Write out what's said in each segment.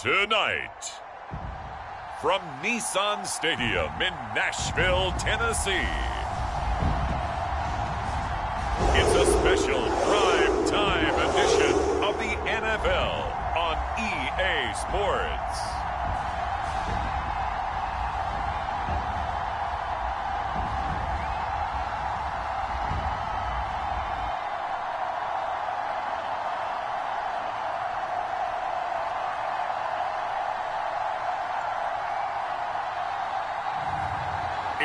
Tonight, from Nissan Stadium in Nashville, Tennessee, it's a special prime time edition of the NFL on EA Sports.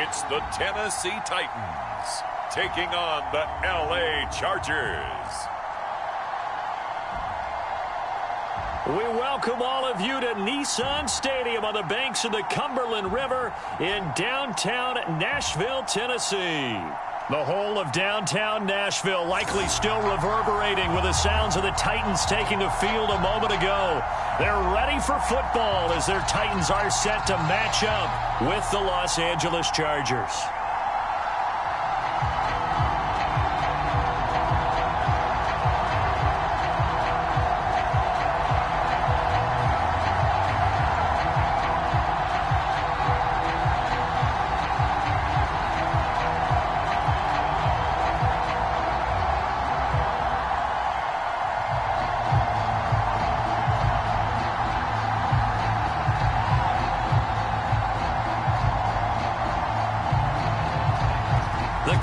It's the Tennessee Titans taking on the LA Chargers. We welcome all of you to Nissan Stadium on the banks of the Cumberland River in downtown Nashville, Tennessee. The whole of downtown Nashville likely still reverberating with the sounds of the Titans taking the field a moment ago. They're ready for football as their Titans are set to match up with the Los Angeles Chargers.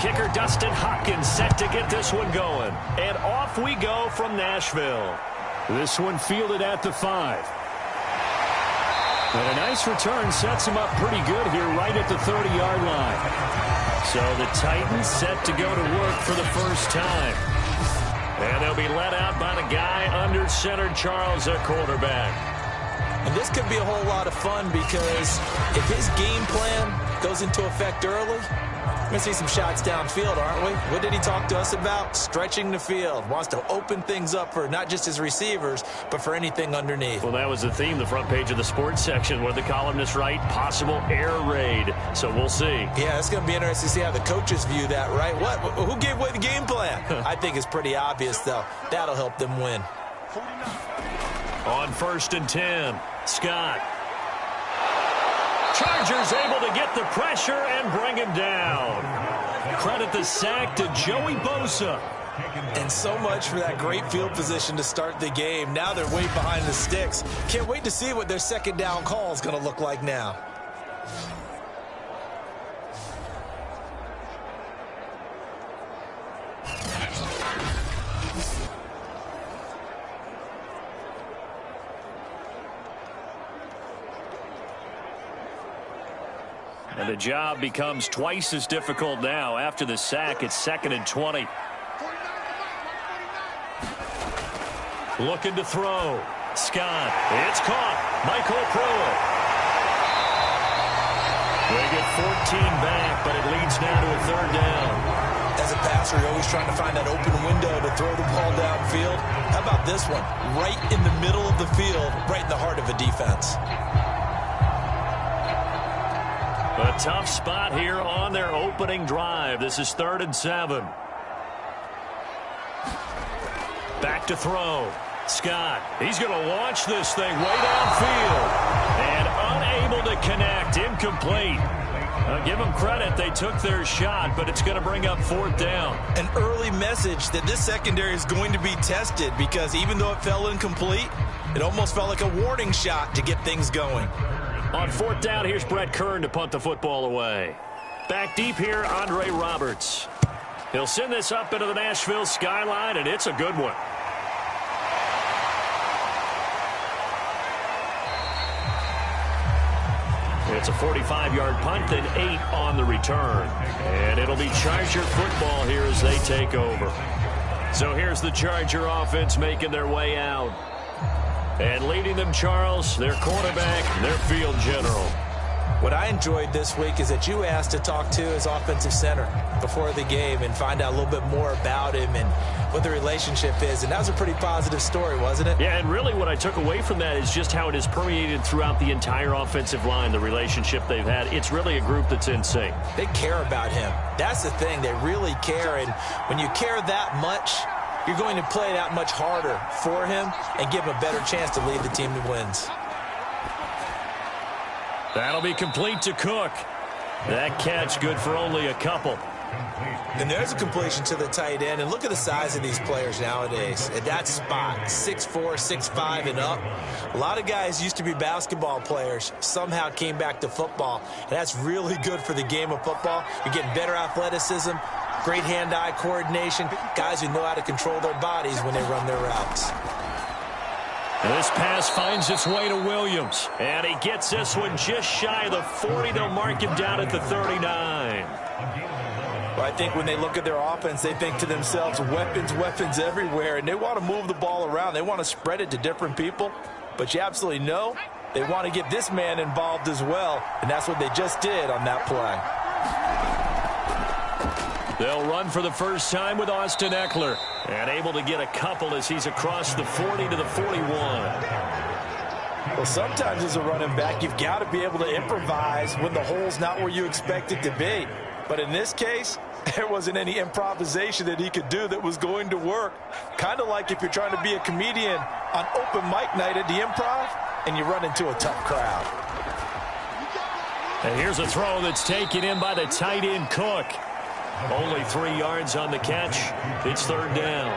Kicker Dustin Hopkins set to get this one going. And off we go from Nashville. This one fielded at the 5. And a nice return sets him up pretty good here right at the 30-yard line. So the Titans set to go to work for the first time. And they'll be let out by the guy under center, Charles, at quarterback. And this could be a whole lot of fun because if his game plan goes into effect early, we're going to see some shots downfield, aren't we? What did he talk to us about? Stretching the field. Wants to open things up for not just his receivers, but for anything underneath. Well, that was the theme, the front page of the sports section, where the columnists write possible air raid. So we'll see. Yeah, it's going to be interesting to see how the coaches view that, right? What? Who gave away the game plan? I think it's pretty obvious, though. That'll help them win. On 1st and 10, Scott. Chargers able to get the pressure and bring him down. Credit the sack to Joey Bosa. And so much for that great field position to start the game. Now they're way behind the sticks. Can't wait to see what their second down call is going to look like now. And the job becomes twice as difficult now. After the sack, it's 2nd and 20. Looking to throw. Scott. It's caught. Michael Pruitt. They get 14 back, but it leads now to a 3rd down. As a passer, you're always trying to find that open window to throw the ball downfield. How about this one? Right in the middle of the field, right in the heart of a defense. A tough spot here on their opening drive. This is 3rd and 7. Back to throw. Scott. He's going to launch this thing way downfield. And unable to connect. Incomplete. Give them credit. They took their shot, but it's going to bring up 4th down. An early message that this secondary is going to be tested because even though it fell incomplete, it almost felt like a warning shot to get things going. On 4th down, here's Brett Kern to punt the football away. Back deep here, Andre Roberts. He'll send this up into the Nashville skyline, and it's a good one. It's a 45-yard punt, then 8 on the return. And it'll be Charger football here as they take over. So here's the Charger offense making their way out. And leading them, Charles, their quarterback, their field general. What I enjoyed this week is that you asked to talk to his offensive center before the game and find out a little bit more about him and what the relationship is. And that was a pretty positive story, wasn't it? Yeah, and really what I took away from that is just how it has permeated throughout the entire offensive line, the relationship they've had. It's really a group that's in sync. They care about him. That's the thing. They really care. And when you care that much, you're going to play that much harder for him and give him a better chance to lead the team to wins. That'll be complete to Cook. That catch good for only a couple. And there's a completion to the tight end. And look at the size of these players nowadays. At that spot, 6'4", 6'5", and up. A lot of guys used to be basketball players, somehow came back to football. And that's really good for the game of football. You're getting better athleticism, great hand-eye coordination, guys who know how to control their bodies when they run their routes. And this pass finds its way to Williams. And he gets this one just shy of the 40. They'll mark him down at the 39. Well, I think when they look at their offense, they think to themselves, weapons, weapons everywhere, and they want to move the ball around. They want to spread it to different people, but you absolutely know they want to get this man involved as well, and that's what they just did on that play. They'll run for the first time with Austin Eckler, and able to get a couple as he's across the 40 to the 41. Well, sometimes as a running back, you've got to be able to improvise when the hole's not where you expect it to be. But in this case, there wasn't any improvisation that he could do that was going to work. Kind of like if you're trying to be a comedian on open mic night at the Improv and you run into a tough crowd. And here's a throw that's taken in by the tight end Cook. Only 3 yards on the catch. It's third down.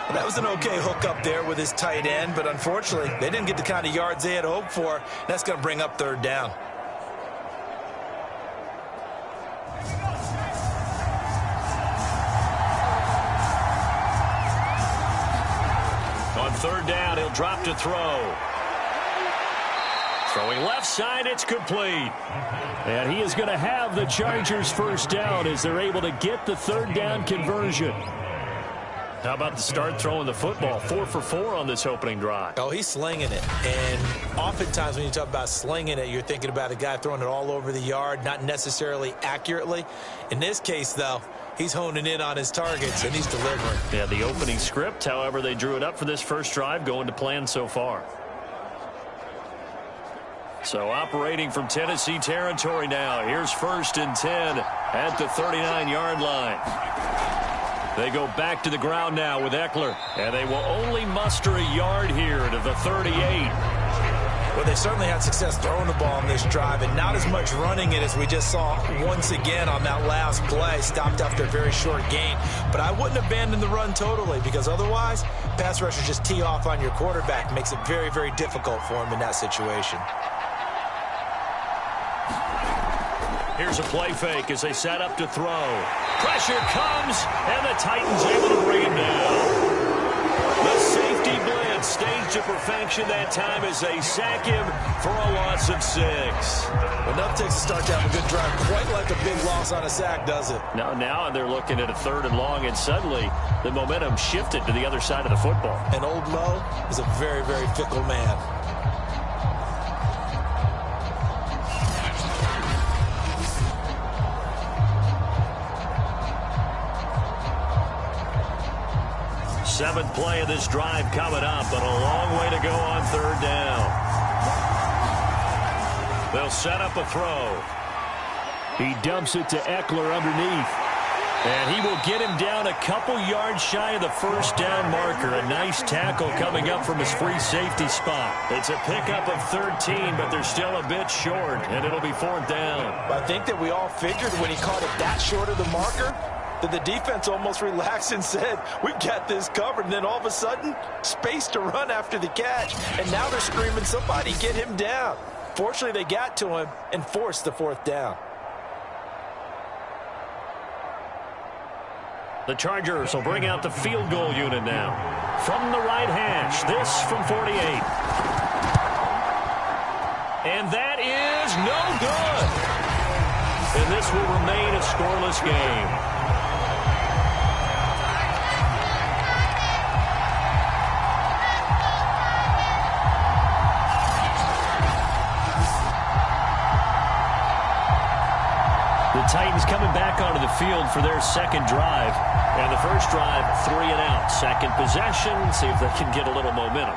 Well, that was an okay hook up there with his tight end, but unfortunately, they didn't get the kind of yards they had hoped for. That's going to bring up third down. On third down, he'll drop to throw. Throwing left side, it's complete. And he is going to have the Chargers first down as they're able to get the third down conversion. How about the start throwing the football? 4 for 4 on this opening drive. Oh, he's slinging it. And oftentimes when you talk about slinging it, you're thinking about a guy throwing it all over the yard, not necessarily accurately. In this case, though, he's honing in on his targets, and he's delivering. Yeah, the opening script, however, they drew it up for this first drive, going to plan so far. So operating from Tennessee territory now. Here's 1st and 10 at the 39-yard line. They go back to the ground now with Eckler, and they will only muster a yard here to the 38. Well, they certainly had success throwing the ball on this drive, and not as much running it as we just saw once again on that last play. Stopped after a very short gain. But I wouldn't abandon the run totally, because otherwise, pass rushers just tee off on your quarterback. Makes it very, very difficult for him in that situation. Here's a play fake as they set up to throw. Pressure comes, and the Titans able to bring him down. The safety blitz staged to perfection that time as they sack him for a loss of 6. Well, enough takes to start to have a good drive. Quite like a big loss on a sack, does it? Now they're looking at a 3rd and long, and suddenly the momentum shifted to the other side of the football. And old Mo is a very, very fickle man. Seventh play of this drive coming up, but a long way to go on third down. They'll set up a throw. He dumps it to Eckler underneath. And he will get him down a couple yards shy of the first down marker. A nice tackle coming up from his free safety spot. It's a pickup of 13, but they're still a bit short, and it'll be 4th down. I think that we all figured when he caught it that short of the marker, that the defense almost relaxed and said, we've got this covered. And then all of a sudden, space to run after the catch. And now they're screaming, somebody get him down. Fortunately, they got to him and forced the 4th down. The Chargers will bring out the field goal unit now. From the right hash, this from 48. And that is no good. And this will remain a scoreless game. Titans coming back onto the field for their second drive. And the first drive, 3 and out. Second possession, see if they can get a little momentum.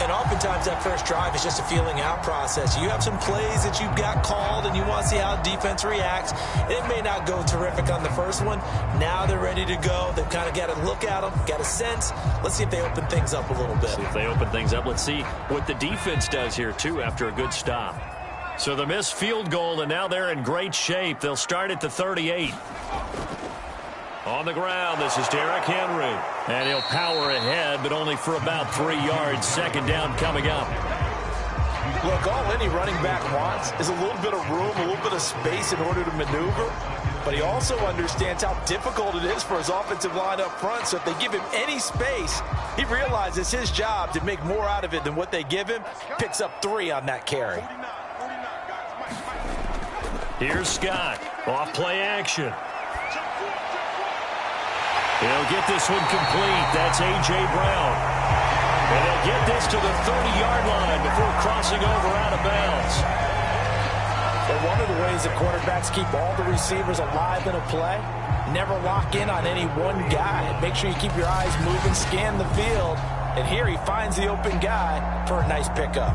And oftentimes that first drive is just a feeling out process. You have some plays that you've got called and you want to see how defense reacts. It may not go terrific on the first one. Now they're ready to go. They've kind of got to look at them, got a sense. Let's see if they open things up a little bit. See if they open things up. Let's see what the defense does here, too, after a good stop. So the missed field goal, and now they're in great shape. They'll start at the 38. On the ground, this is Derrick Henry. And he'll power ahead, but only for about 3 yards. Second down coming up. Look, all any running back wants is a little bit of room, a little bit of space in order to maneuver. But he also understands how difficult it is for his offensive line up front. So if they give him any space, he realizes it's his job to make more out of it than what they give him. Picks up 3 on that carry. Here's Scott. Off play action. He'll get this one complete. That's A.J. Brown. And he'll get this to the 30-yard line before crossing over out of bounds. But one of the ways that quarterbacks keep all the receivers alive in a play, never lock in on any one guy. Make sure you keep your eyes moving, scan the field. And here he finds the open guy for a nice pickup.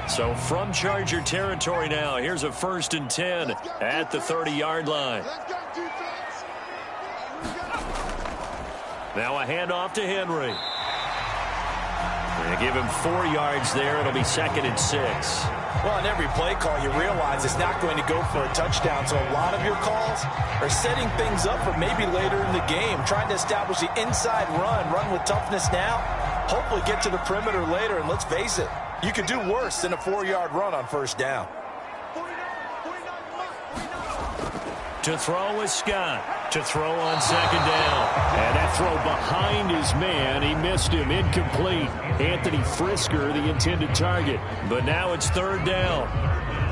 So from Charger territory now, here's a 1st and 10 at the 30-yard line. Now a handoff to Henry. They give him 4 yards there. It'll be 2nd and 6. Well, on every play call, you realize it's not going to go for a touchdown. So a lot of your calls are setting things up for maybe later in the game, trying to establish the inside run with toughness now, hopefully get to the perimeter later. And let's face it, you could do worse than a 4-yard run on 1st down. To throw is Scott. To throw on 2nd down. And that throw behind his man. He missed him. Incomplete. Anthony Frisker, the intended target. But now it's 3rd down.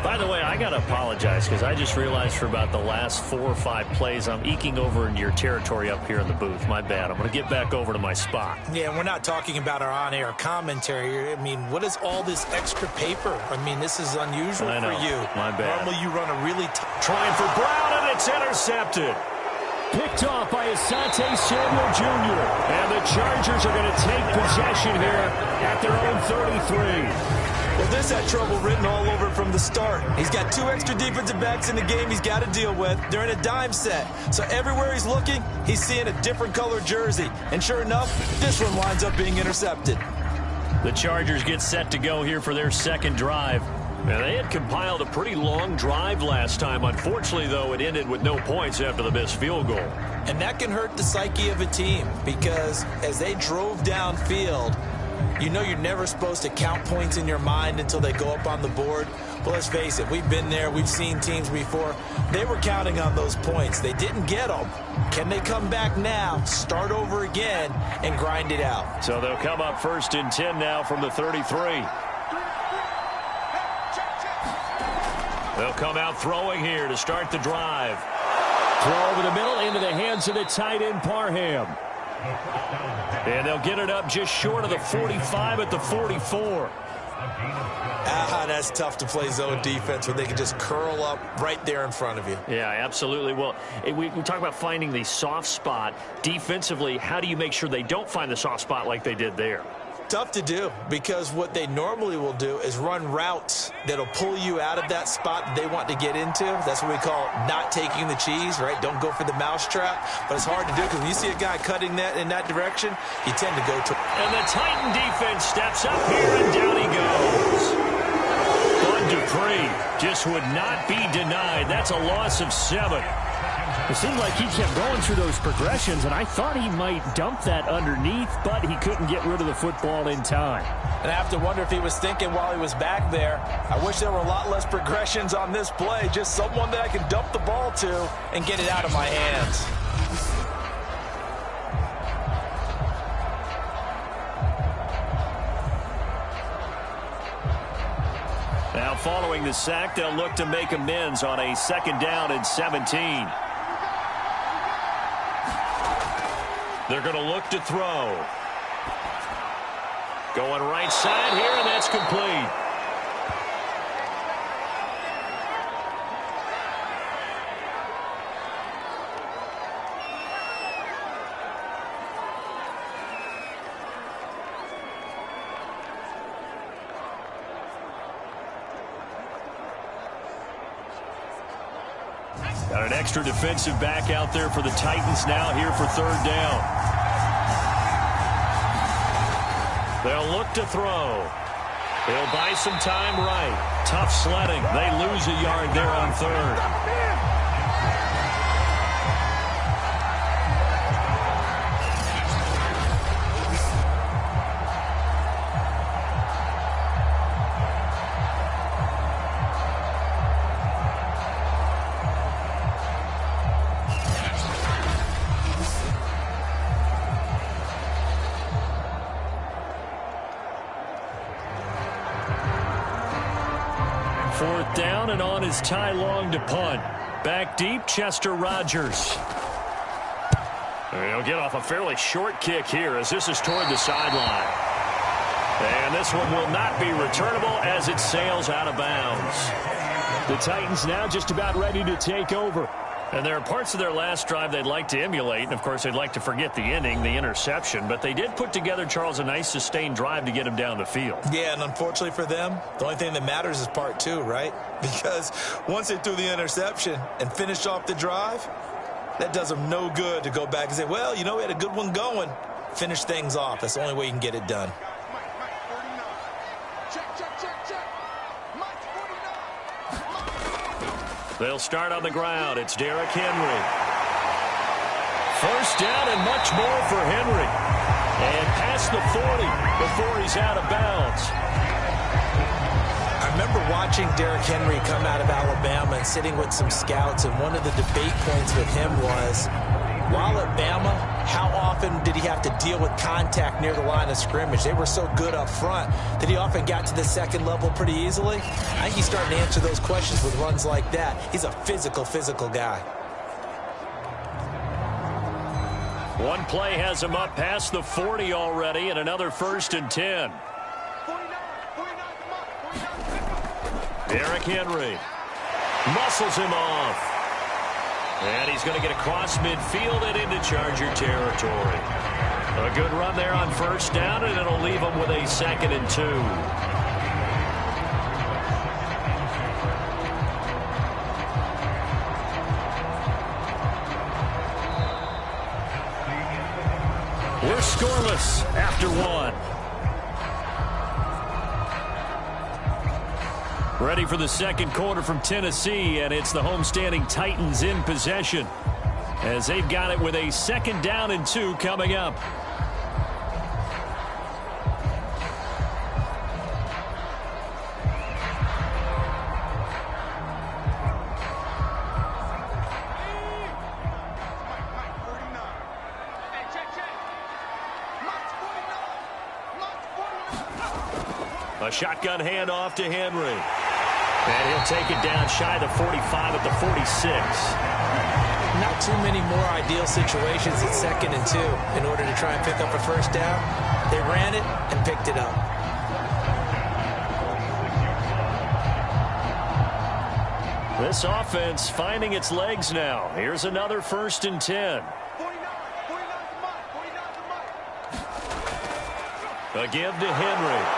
By the way, I got to apologize because I just realized for about the last 4 or 5 plays, I'm eking over into your territory up here in the booth. My bad. I'm going to get back over to my spot. Yeah, and we're not talking about our on-air commentary. I mean, what is all this extra paper? I mean, this is unusual for you. My bad. Normally you run a really trying for Brown, and it's intercepted. Picked off by Asante Samuel Jr. And the Chargers are going to take possession here at their own 33. Well, this had trouble written all over it from the start. He's got 2 extra defensive backs in the game he's got to deal with. They're in a dime set. So everywhere he's looking, he's seeing a different color jersey. And sure enough, this one winds up being intercepted. The Chargers get set to go here for their 2nd drive. Now, they had compiled a pretty long drive last time. Unfortunately, though, it ended with no points after the missed field goal. And that can hurt the psyche of a team because as they drove downfield, you know you're never supposed to count points in your mind until they go up on the board. Well, let's face it, we've been there. We've seen teams before. They were counting on those points. They didn't get them. Can they come back now, start over again, and grind it out? So they'll come up 1st and 10 now from the 33. They'll come out throwing here to start the drive. Throw over the middle into the hands of the tight end, Parham. And they'll get it up just short of the 45 at the 44. That's tough to play zone defense when they can just curl up right there in front of you. Yeah, absolutely. Well, we talk about finding the soft spot. Defensively, how do you make sure they don't find the soft spot like they did there? Tough to do because what they normally will do is run routes that'll pull you out of that spot that they want to get into. That's what we call not taking the cheese, right? Don't go for the mousetrap. But it's hard to do because when you see a guy cutting that in that direction, you tend to go to. And the Titan defense steps up here, and down he goes. Bud Dupree just would not be denied. That's a loss of 7. It seemed like he kept going through those progressions, and I thought he might dump that underneath, but he couldn't get rid of the football in time. And I have to wonder if he was thinking while he was back there, I wish there were a lot less progressions on this play, just someone that I can dump the ball to and get it out of my hands. Now following the sack, they'll look to make amends on a 2nd down and 17. They're going to look to throw. Going right side here, and that's complete. Got an extra defensive back out there for the Titans now here for third down. They'll look to throw. He'll buy some time right. Tough sledding. They lose a yard there on third. Fourth down, and on is Ty Long to punt. Back deep, Chester Rogers. He'll get off a fairly short kick here as this is toward the sideline. And this one will not be returnable as it sails out of bounds. The Titans now just about ready to take over. And there are parts of their last drive they'd like to emulate. And, of course, they'd like to forget the ending, the interception. But they did put together, Charles, a nice sustained drive to get him down the field. Yeah, and unfortunately for them, the only thing that matters is part two, right? Because once they threw the interception and finished off the drive, that does them no good to go back and say, well, you know, we had a good one going. Finish things off. That's the only way you can get it done. They'll start on the ground. It's Derrick Henry. First down and much more for Henry. And past the 40 before he's out of bounds. I remember watching Derrick Henry come out of Alabama and sitting with some scouts, and one of the debate points with him was, while at Bama, how often did he have to deal with contact near the line of scrimmage? They were so good up front that he often got to the second level pretty easily. I think he's starting to answer those questions with runs like that. He's a physical guy. One play has him up past the 40 already, and another 1st and 10. Derrick Henry muscles him off. And he's going to get across midfield and into Charger territory. A good run there on first down, and it'll leave him with a 2nd and 2. We're scoreless after one. Ready for the second quarter from Tennessee, and it's the homestanding Titans in possession as they've got it with a 2nd down and 2 coming up. A shotgun handoff to Henry. And he'll take it down shy of the 45 at the 46. Not too many more ideal situations at 2nd and 2 in order to try and pick up a first down. They ran it and picked it up. This offense finding its legs now. Here's another 1st and 10. A give to Henry.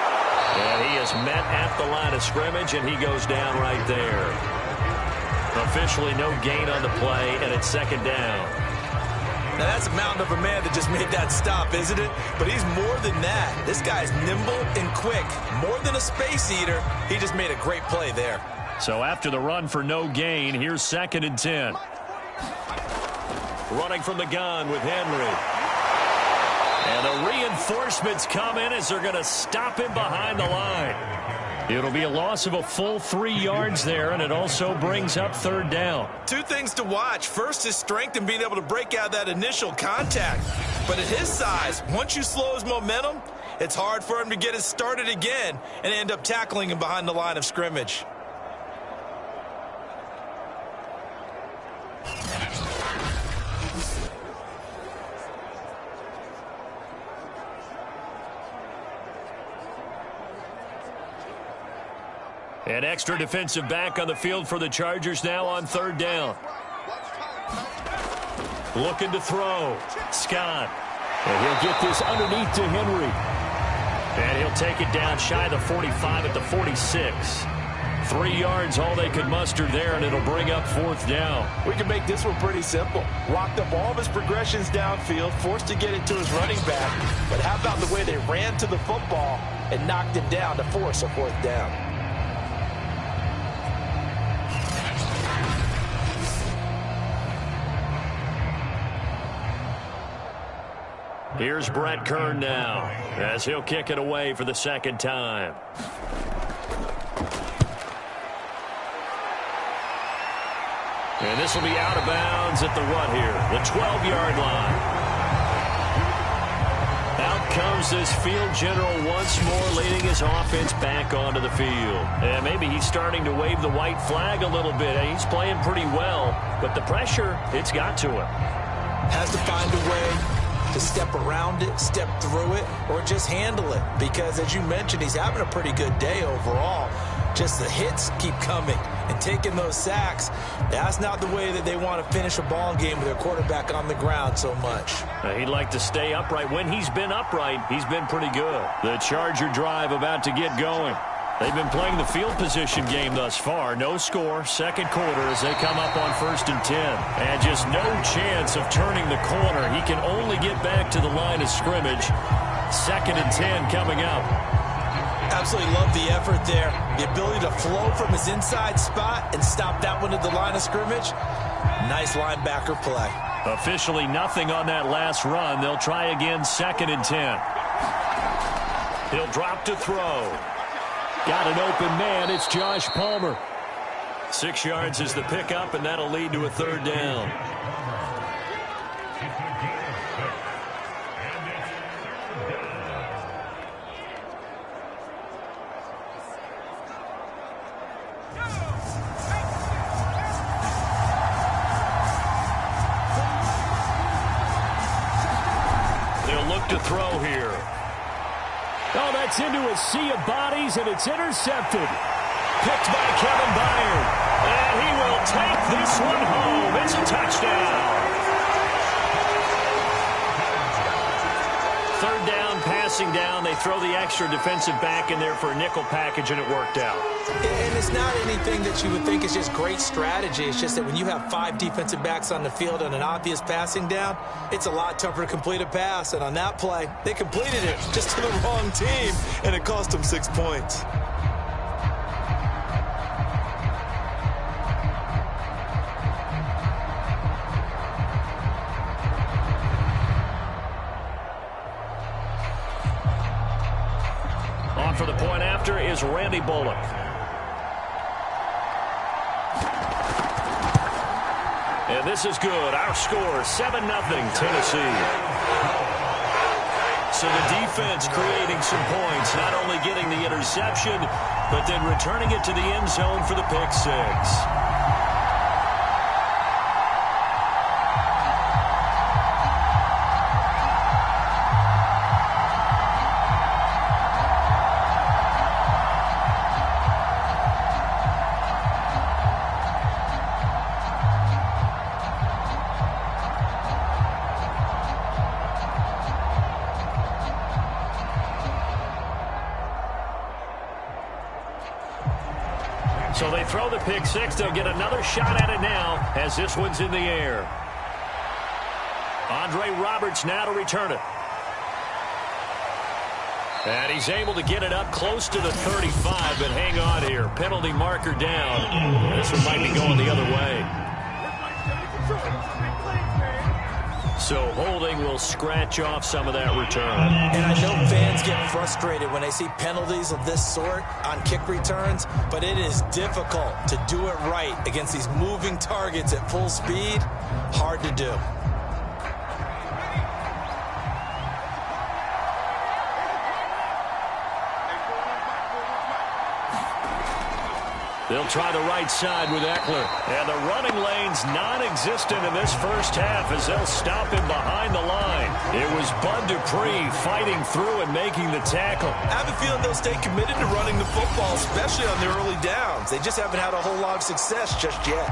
And he is met at the line of scrimmage, and he goes down right there. Officially no gain on the play, and it's 2nd down. Now that's a mountain of a man that just made that stop, isn't it? But he's more than that. This guy's nimble and quick. More than a space eater, he just made a great play there. So after the run for no gain, here's 2nd and 10. Running from the gun with Henry. And the reinforcements come in as they're going to stop him behind the line. It'll be a loss of a full 3 yards there, and it also brings up 3rd down. Two things to watch. First, his strength and being able to break out that initial contact. But at his size, once you slow his momentum, it's hard for him to get it started again and end up tackling him behind the line of scrimmage. An extra defensive back on the field for the Chargers now on 3rd down. Looking to throw. Scott. And he'll get this underneath to Henry. And he'll take it down shy of the 45 at the 46. 3 yards, all they could muster there, and it'll bring up 4th down. We can make this one pretty simple. Locked up all of his progressions downfield, forced to get it to his running back. But how about the way they ran to the football and knocked him down to force a 4th down? Here's Brett Kern now, as he'll kick it away for the 2nd time. And this will be out of bounds at the what here? The 12-yard line. Out comes this field general once more, leading his offense back onto the field. And maybe he's starting to wave the white flag a little bit. He's playing pretty well, but the pressure, it's got to him. Has to find a way to step around it, step through it, or just handle it. Because, as you mentioned, he's having a pretty good day overall. Just the hits keep coming and taking those sacks. That's not the way that they want to finish a ball game with their quarterback on the ground so much. He'd like to stay upright. When he's been upright, he's been pretty good. The Charger drive about to get going. They've been playing the field position game thus far. No score, 2nd quarter as they come up on 1st and 10. And just no chance of turning the corner. He can only get back to the line of scrimmage. 2nd and 10 coming up. Absolutely love the effort there. The ability to flow from his inside spot and stop that one at the line of scrimmage. Nice linebacker play. Officially nothing on that last run. They'll try again, 2nd and 10. He'll drop to throw. Got an open man. It's Josh Palmer. 6 yards is the pickup, and that'll lead to a 3rd down. They'll look to throw here. Oh, that's into a sea of bodies, and it's intercepted. Picked by Kevin Byard. And he will take this one home. It's a touchdown. 3rd down, passing down. They throw the extra defensive back in there for a nickel package, and it worked out. And it's not anything that you would think is just great strategy. It's just that when you have 5 defensive backs on the field on an obvious passing down, it's a lot tougher to complete a pass. And on that play, they completed it just to the wrong team, and it cost them 6 points. On for the point after is Randy Bullock. And this is good. Our score, 7-0 Tennessee. So the defense creating some points, not only getting the interception, but then returning it to the end zone for the pick 6. So they throw the pick 6. They'll get another shot at it now as this one's in the air. Andre Roberts now to return it. And he's able to get it up close to the 35, but hang on here. Penalty marker down. This one might be going the other way. So holding will scratch off some of that return. And I know fans get frustrated when they see penalties of this sort on kick returns, but it is difficult to do it right against these moving targets at full speed. Hard to do. They'll try the right side with Eckler. And the running lane's non-existent in this first half as they'll stop him behind the line. It was Bud Dupree fighting through and making the tackle. I have a feeling they'll stay committed to running the football, especially on their early downs. They just haven't had a whole lot of success just yet.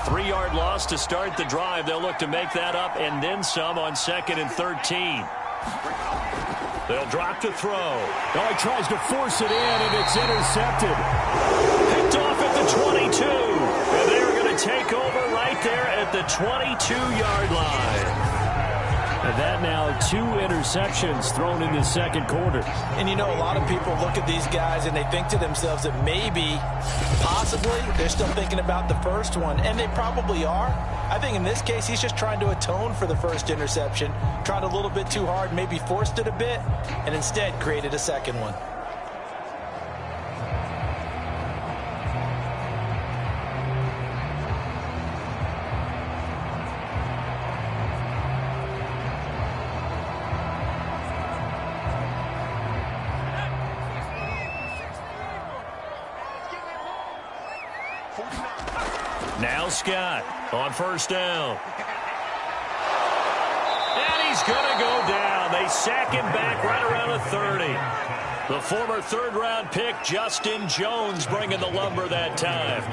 3-yard loss to start the drive. They'll look to make that up and then some on 2nd and 13. They'll drop to throw. Oh, he tries to force it in, and it's intercepted. Picked off at the 22. And they're going to take over right there at the 22-yard line. And that now 2 interceptions thrown in the second quarter. And you know, a lot of people look at these guys and they think to themselves that maybe, possibly, they're still thinking about the first one. And they probably are. I think in this case, he's just trying to atone for the first interception. Tried a little bit too hard, maybe forced it a bit, and instead created a second one. Now Scott on first down. And he's going to go down. They sack him back right around the 30. The former third-round pick, Justin Jones, bringing the lumber that time.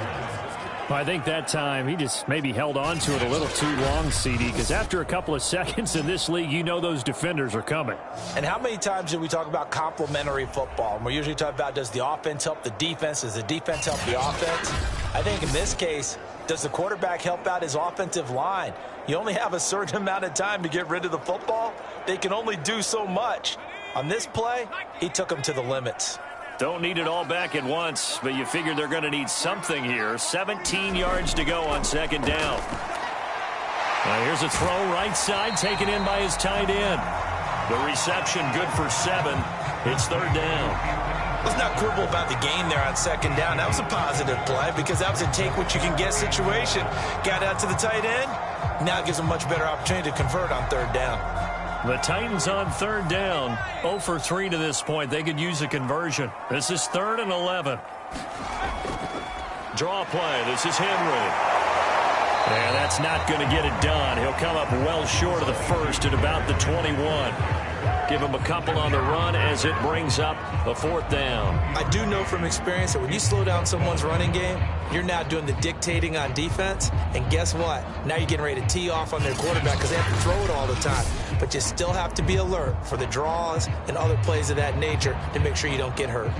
I think that time he just maybe held on to it a little too long, CD, because after a couple of seconds in this league, you know those defenders are coming. And how many times do we talk about complementary football? And we're usually talking about, does the offense help the defense? Does the defense help the offense? I think in this case, does the quarterback help out his offensive line? You only have a certain amount of time to get rid of the football. They can only do so much. On this play, he took them to the limits. Don't need it all back at once, but you figure they're going to need something here. 17 yards to go on second down. Now here's a throw right side, taken in by his tight end. The reception good for 7. It's third down. Let's not quibble about the gain there on second down. That was a positive play because that was a take-what-you-can-get situation. Got out to the tight end. Now it gives them a much better opportunity to convert on third down. The Titans on third down, 0 for 3 to this point. They could use a conversion. This is 3rd and 11. Draw play. This is Henry. And that's not going to get it done. He'll come up well short of the first at about the 21. Give him a couple on the run as it brings up a 4th down. I do know from experience that when you slow down someone's running game, you're now doing the dictating on defense. And guess what? Now you're getting ready to tee off on their quarterback because they have to throw it all the time. But you still have to be alert for the draws and other plays of that nature to make sure you don't get hurt.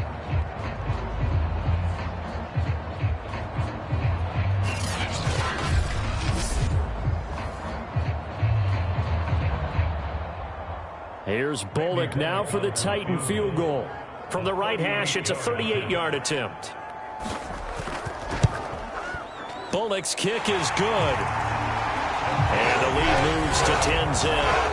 Here's Bullock now for the Titan field goal. From the right hash, it's a 38-yard attempt. Bullock's kick is good. And the lead moves to 10-zip.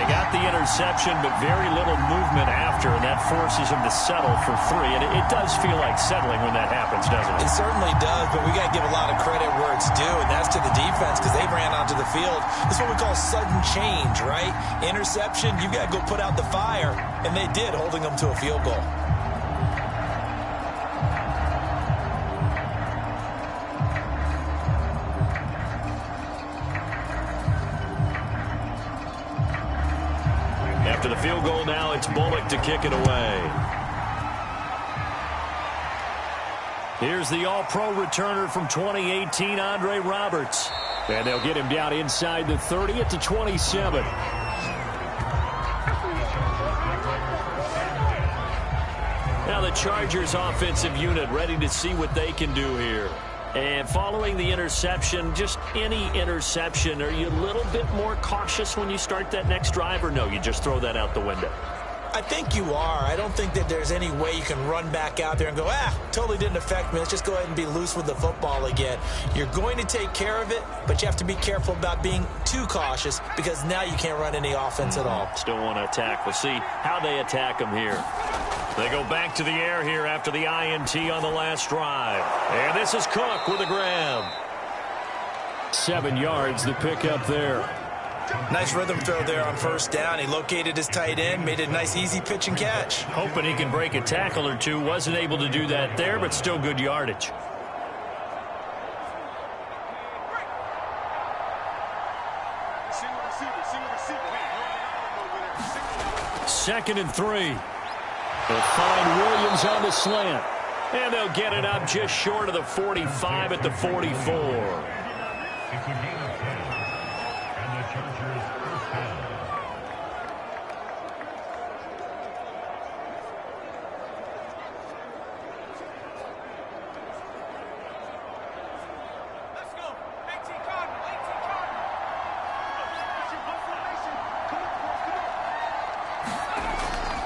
Got the interception, but very little movement after, and that forces him to settle for 3. And it does feel like settling when that happens, doesn't it? It certainly does, but we got to give a lot of credit where it's due, and that's to the defense because they ran onto the field. This is what we call sudden change, right? Interception, you got to go put out the fire, and they did, holding them to a field goal. After the field goal now, it's Bullock to kick it away. Here's the all-pro returner from 2018, Andre Roberts. And they'll get him down inside the 30 at the 27. Now the Chargers offensive unit ready to see what they can do here. And following the interception, just any interception, are you a little bit more cautious when you start that next drive, or no, you just throw that out the window? I think you are. I don't think that there's any way you can run back out there and go, totally didn't affect me. Let's just go ahead and be loose with the football again. You're going to take care of it, but you have to be careful about being too cautious because now you can't run any offense at all. Still want to attack. We'll see how they attack them here. They go back to the air here after the INT on the last drive. And this is Cook with a grab. 7 yards, the pickup there. Nice rhythm throw there on first down. He located his tight end, made a nice easy pitch and catch. Hoping he can break a tackle or two. Wasn't able to do that there, but still good yardage. Second and 3. They'll find Williams on the slant. And they'll get it up just short of the 45 at the 44.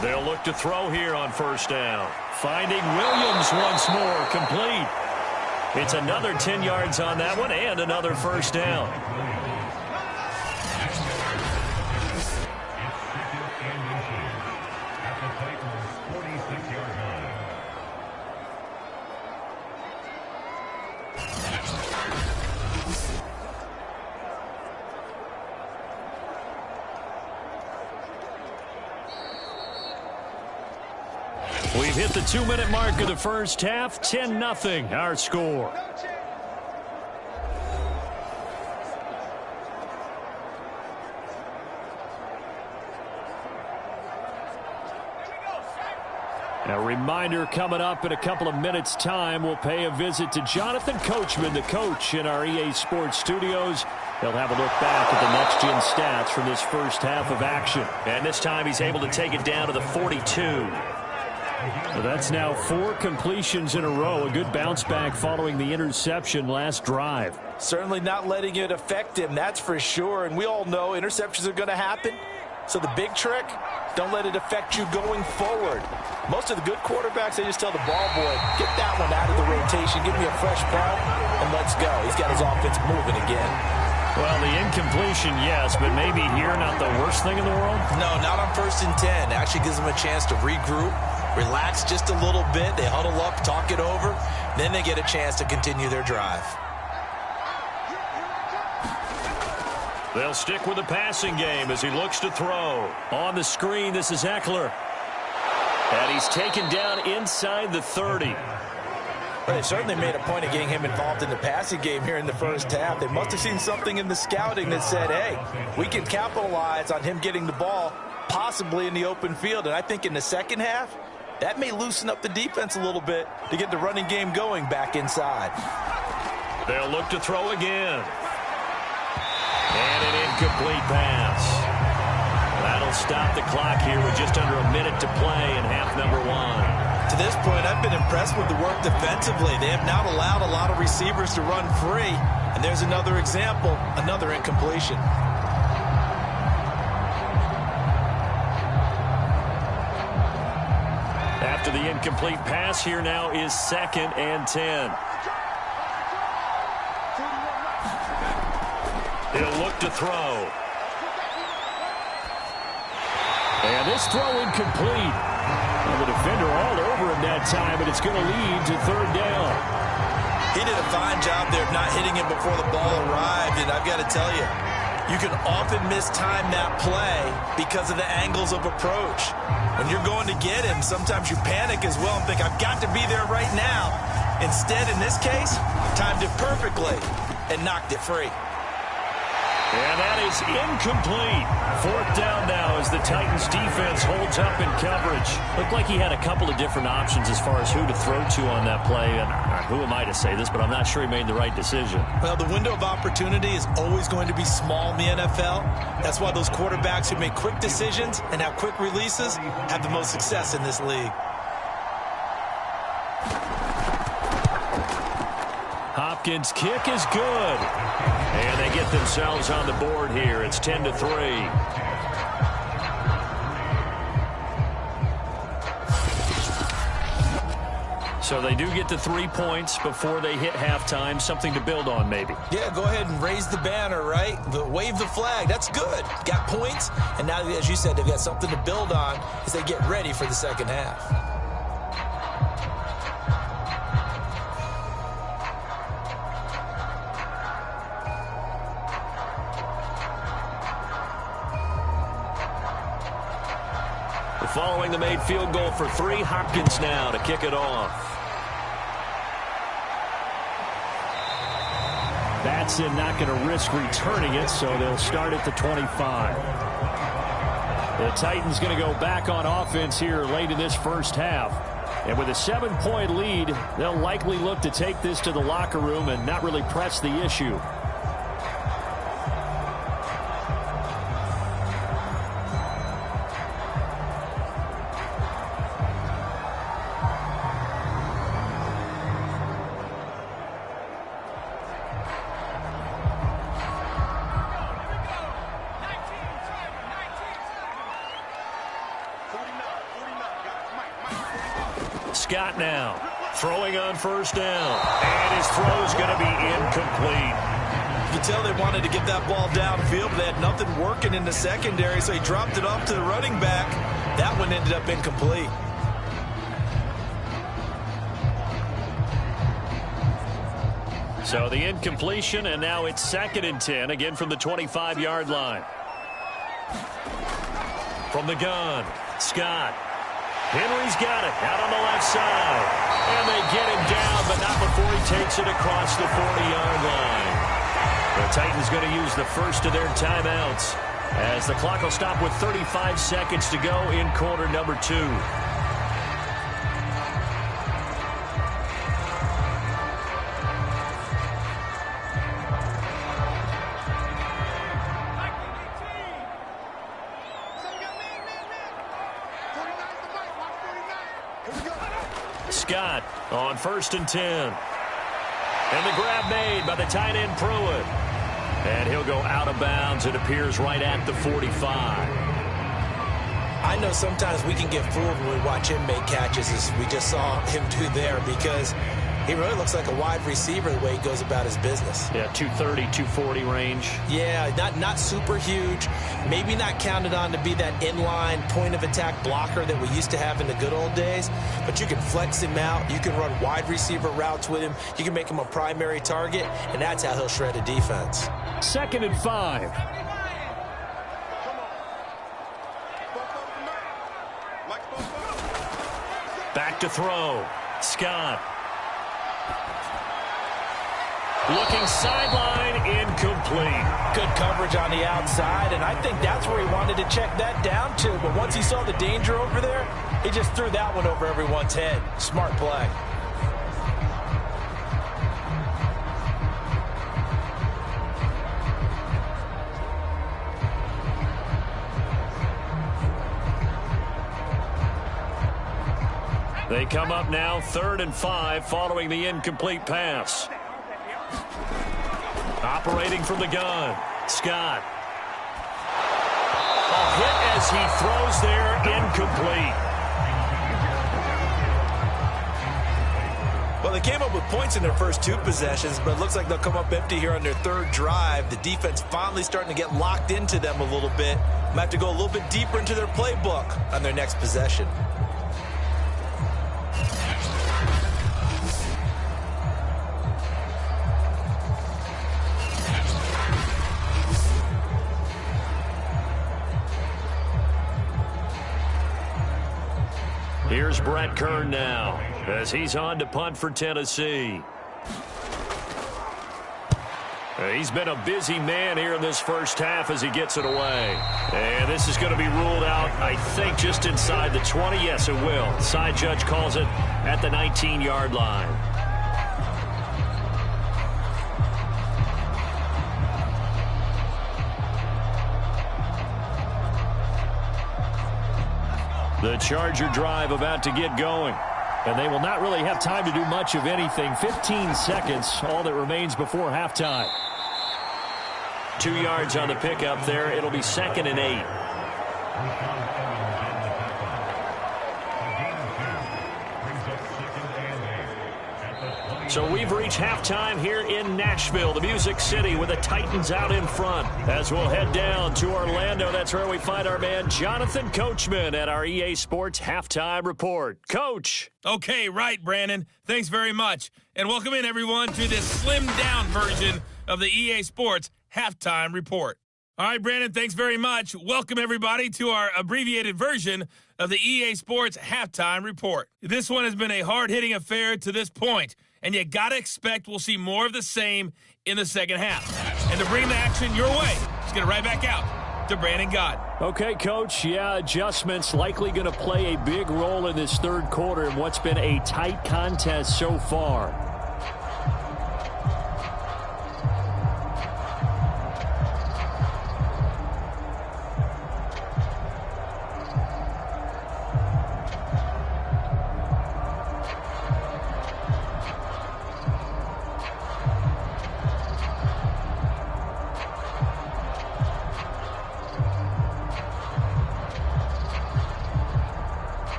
They'll look to throw here on first down. Finding Williams once more, complete. It's another 10 yards on that one and another first down. We've hit the 2-minute mark of the first half. 10-0 our score. A reminder, coming up in a couple of minutes' time, we'll pay a visit to Jonathan Coachman, the coach in our EA Sports studios. They'll have a look back at the next-gen stats from this first half of action. And this time he's able to take it down to the 42. Well, that's now 4 completions in a row. A good bounce back following the interception last drive. Certainly not letting it affect him, that's for sure. And we all know interceptions are going to happen. So the big trick, don't let it affect you going forward. Most of the good quarterbacks, they just tell the ball boy, get that one out of the rotation, give me a fresh punt, and let's go. He's got his offense moving again. Well, the incompletion, yes, but maybe here not the worst thing in the world? No, not on 1st and 10. Actually gives them a chance to regroup, relax just a little bit. They huddle up, talk it over. Then they get a chance to continue their drive. They'll stick with the passing game as he looks to throw. On the screen, this is Eckler. And he's taken down inside the 30. Well, they certainly made a point of getting him involved in the passing game here in the first half. They must have seen something in the scouting that said, hey, we can capitalize on him getting the ball possibly in the open field. And I think in the second half, that may loosen up the defense a little bit to get the running game going back inside. They'll look to throw again. And an incomplete pass. That'll stop the clock here with just under a minute to play in half number 1. To this point, I've been impressed with the work defensively. They have not allowed a lot of receivers to run free. And there's another example, another incompletion. After the incomplete pass, here now is 2nd and 10. He'll look to throw. And this throw incomplete. And the defender all over him that time, and it's going to lead to 3rd down. He did a fine job there of not hitting him before the ball arrived, and I've got to tell you, you can often mistime that play because of the angles of approach. When you're going to get him, sometimes you panic as well and think, I've got to be there right now. Instead, in this case, timed it perfectly and knocked it free. And that is incomplete. 4th down now as the Titans defense holds up in coverage. Looked like he had a couple of different options as far as who to throw to on that play. And who am I to say this, but I'm not sure he made the right decision. Well, the window of opportunity is always going to be small in the NFL. That's why those quarterbacks who make quick decisions and have quick releases have the most success in this league. Hopkins' kick is good. And they get themselves on the board here. It's 10-3. So they do get to 3 points before they hit halftime. Something to build on, maybe. Yeah, go ahead and raise the banner, right? Wave the flag. That's good. Got points. And now, as you said, they've got something to build on as they get ready for the second half. Following the made field goal for 3, Hopkins now to kick it off. Batson not going to risk returning it, so they'll start at the 25. The Titans going to go back on offense here late in this first half. And with a 7-point lead, they'll likely look to take this to the locker room and not really press the issue. Scott now throwing on first down, and his throw is going to be incomplete. You can tell they wanted to get that ball downfield, but they had nothing working in the secondary, so he dropped it off to the running back. That one ended up incomplete. So the incompletion, and now it's 2nd and 10, again from the 25-yard line. From the gun, Scott. Henry's got it out on the left side. And they get him down, but not before he takes it across the 40-yard line. The Titans going to use the first of their timeouts as the clock will stop with 35 seconds to go in quarter number 2. Scott on 1st and 10. And the grab made by the tight end Pruitt. And he'll go out of bounds. It appears right at the 45. I know sometimes we can get fooled when we watch him make catches, as we just saw him do there, because he really looks like a wide receiver the way he goes about his business. Yeah, 230, 240 range. Yeah, not super huge. Maybe not counted on to be that inline point-of-attack blocker that we used to have in the good old days. But you can flex him out. You can run wide receiver routes with him. You can make him a primary target, and that's how he'll shred a defense. 2nd and 5. Back to throw. Scott. Looking sideline, incomplete. Good coverage on the outside, and I think that's where he wanted to check that down to. But once he saw the danger over there, he just threw that one over everyone's head. Smart play. They come up now 3rd and 5 following the incomplete pass. Operating from the gun, Scott. A hit as he throws there, incomplete. Well, they came up with points in their first 2 possessions, but it looks like they'll come up empty here on their 3rd drive. The defense finally starting to get locked into them a little bit. Might have to go a little bit deeper into their playbook on their next possession. Here's Brett Kern now as he's on to punt for Tennessee. He's been a busy man here in this first half as he gets it away. And this is going to be ruled out, I think, just inside the 20. Yes, it will. Side judge calls it at the 19-yard line. The Charger drive about to get going. And they will not really have time to do much of anything. 15 seconds, all that remains before halftime. 2 yards on the pickup there. It'll be 2nd and 8. So we've reached halftime here in Nashville, the Music City, with the Titans out in front. As we'll head down to Orlando, that's where we find our man Jonathan Coachman at our EA Sports Halftime Report. Coach. Okay, right, Brandon. Thanks very much. And welcome in, everyone, to this slimmed-down version of the EA Sports Halftime Report. All right, Brandon, thanks very much. Welcome, everybody, to our abbreviated version of the EA Sports Halftime Report. This one has been a hard-hitting affair to this point, and you got to expect we'll see more of the same in the second half. And to bring the action your way, let's get it right back out to Brandon Gott. Okay, Coach. Yeah, adjustments likely going to play a big role in this third quarter in what's been a tight contest so far.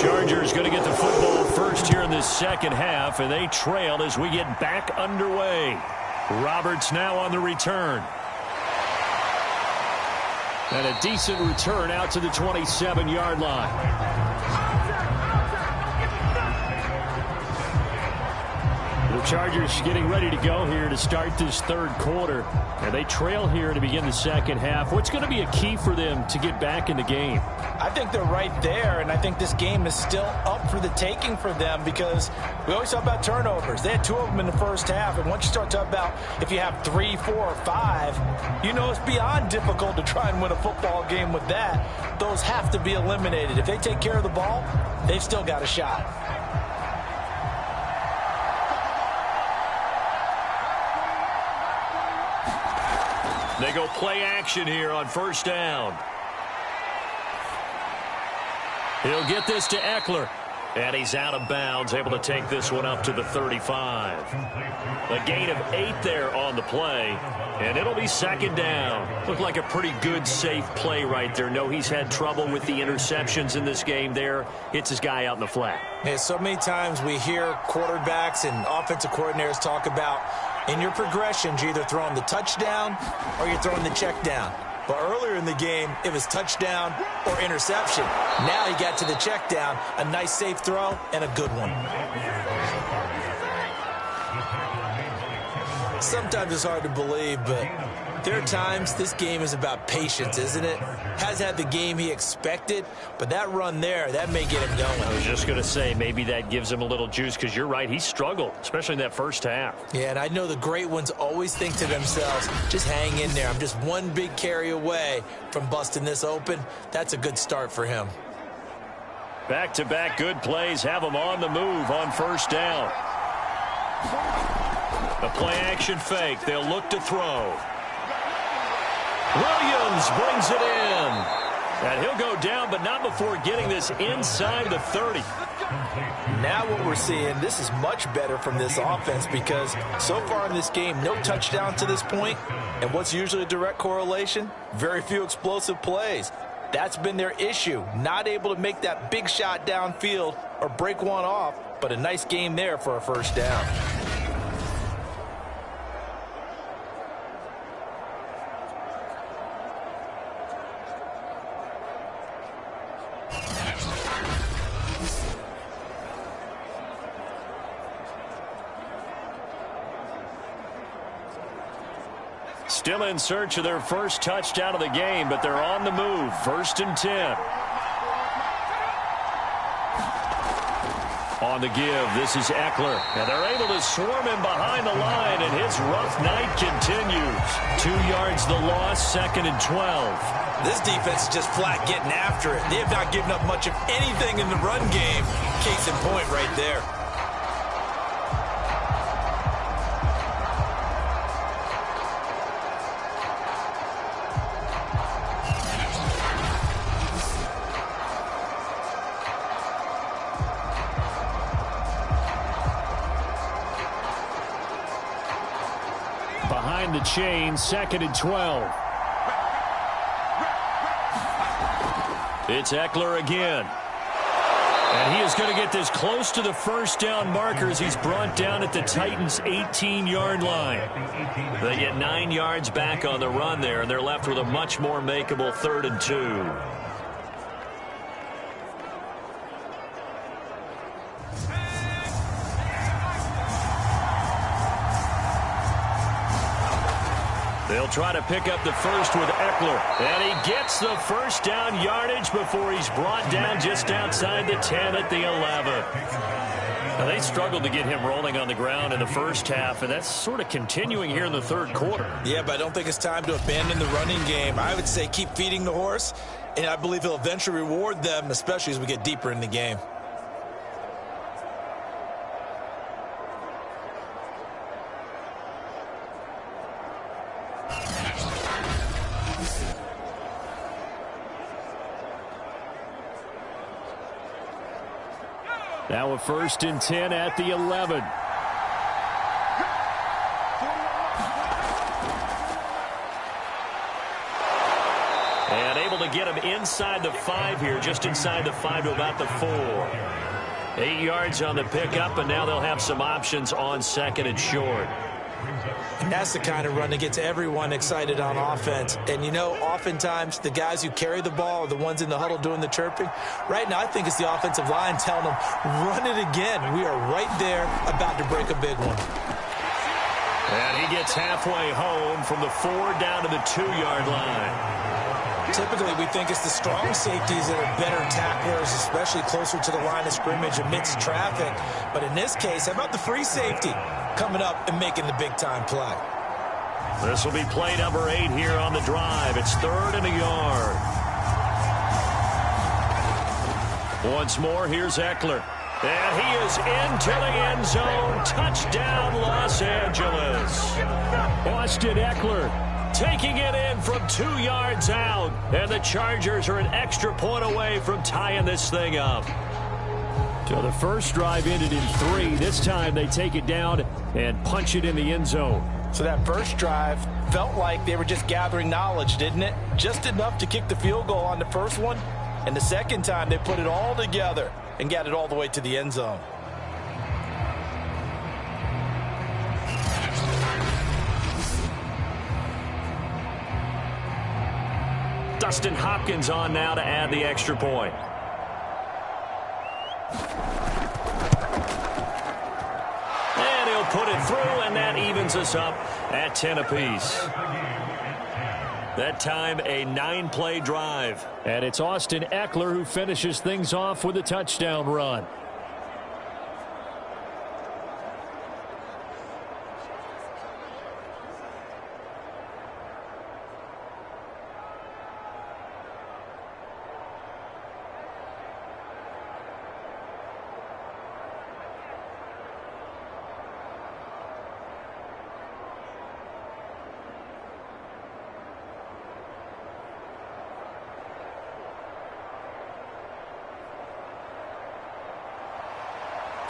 Chargers going to get the football first here in this second half, and they trail as we get back underway. Roberts now on the return. And a decent return out to the 27-yard line. The Chargers getting ready to go here to start this third quarter. And they trail here to begin the second half. What's going to be a key for them to get back in the game? I think they're right there, and I think this game is still up for the taking for them because we always talk about turnovers. They had 2 of them in the first half, and once you start talking about if you have 3, 4, or 5, you know it's beyond difficult to try and win a football game with that. Those have to be eliminated. If they take care of the ball, they've still got a shot. They go play action here on first down. He'll get this to Eckler. And he's out of bounds, able to take this one up to the 35. A gain of 8 there on the play. And it'll be second down. Looked like a pretty good, safe play right there. No, he's had trouble with the interceptions in this game there. Hits his guy out in the flat. Yeah, so many times we hear quarterbacks and offensive coordinators talk about in your progressions, you're either throwing the touchdown or you're throwing the check down. But earlier in the game, it was touchdown or interception. Now he got to the check down, a nice safe throw, and a good one. Sometimes it's hard to believe, but there are times this game is about patience, isn't it? Has had the game he expected, but that run there, that may get him going. I was just going to say, maybe that gives him a little juice, because you're right, he struggled, especially in that first half. Yeah, and I know the great ones always think to themselves, just hang in there. I'm just one big carry away from busting this open. That's a good start for him. Back-to-back good plays have him on the move on first down. The play-action fake. They'll look to throw. Williams brings it in. And he'll go down, but not before getting this inside the 30. Now what we're seeing, this is much better from this offense because so far in this game, no touchdown to this point. And what's usually a direct correlation? Very few explosive plays. That's been their issue. Not able to make that big shot downfield or break one off, but a nice game there for a first down. Still in search of their first touchdown of the game, but they're on the move. 1st and 10. On the give, this is Eckler. And they're able to swarm him behind the line, and his rough night continues. 2 yards the loss, 2nd and 12. This defense is just flat getting after it. They have not given up much of anything in the run game. Case in point right there. Behind the chain, 2nd and 12. It's Eckler again. And he is going to get this close to the first down marker as he's brought down at the Titans' 18-yard line. They get 9 yards back on the run there, and they're left with a much more makeable 3rd and 2. They'll try to pick up the first with Eckler. And he gets the first down yardage before he's brought down just outside the 10 at the 11. They struggled to get him rolling on the ground in the first half, and that's sort of continuing here in the third quarter. Yeah, but I don't think it's time to abandon the running game. I would say keep feeding the horse, and I believe he'll eventually reward them, especially as we get deeper in the game. Now a 1st and 10 at the 11. And able to get him inside the 5 here, just inside the 5 to about the 4. 8 yards on the pickup, and now they'll have some options on 2nd and short. And that's the kind of run that gets everyone excited on offense. And, you know, oftentimes the guys who carry the ball are the ones in the huddle doing the chirping. Right now, I think it's the offensive line telling them, run it again. We are right there about to break a big one. And he gets halfway home from the 4 down to the 2-yard line. Typically, we think it's the strong safeties that are better tacklers, especially closer to the line of scrimmage amidst traffic. But in this case, how about the free safety coming up and making the big-time play? This will be play number 8 here on the drive. It's 3rd and a yard. Once more, here's Eckler. And he is into the end zone. Touchdown, Los Angeles. Austin Eckler taking it in from 2 yards out. And the Chargers are an extra point away from tying this thing up. So the first drive ended in 3. This time they take it down and punch it in the end zone. So that first drive felt like they were just gathering knowledge, didn't it? Just enough to kick the field goal on the first one. And the second time they put it all together and got it all the way to the end zone. Dustin Hopkins on now to add the extra point. And he'll put it through, and that evens us up at 10 apiece. That time, a 9-play drive. And it's Austin Eckler who finishes things off with a touchdown run.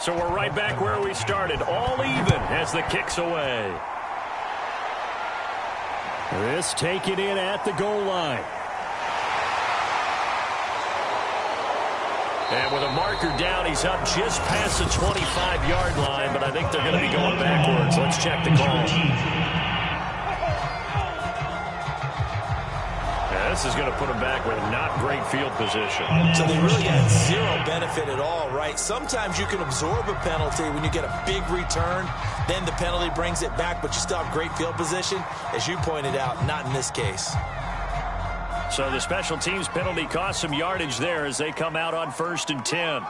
So we're right back where we started, all even as the kick's away. This taken in at the goal line. And with a marker down, he's up just past the 25-yard line, but I think they're going to be going backwards. Let's check the call. This is going to put them back with not great field position. So they really got zero benefit at all, right? Sometimes you can absorb a penalty when you get a big return. Then the penalty brings it back, but you still have great field position. As you pointed out, not in this case. So the special teams penalty cost some yardage there as they come out on 1st and 10.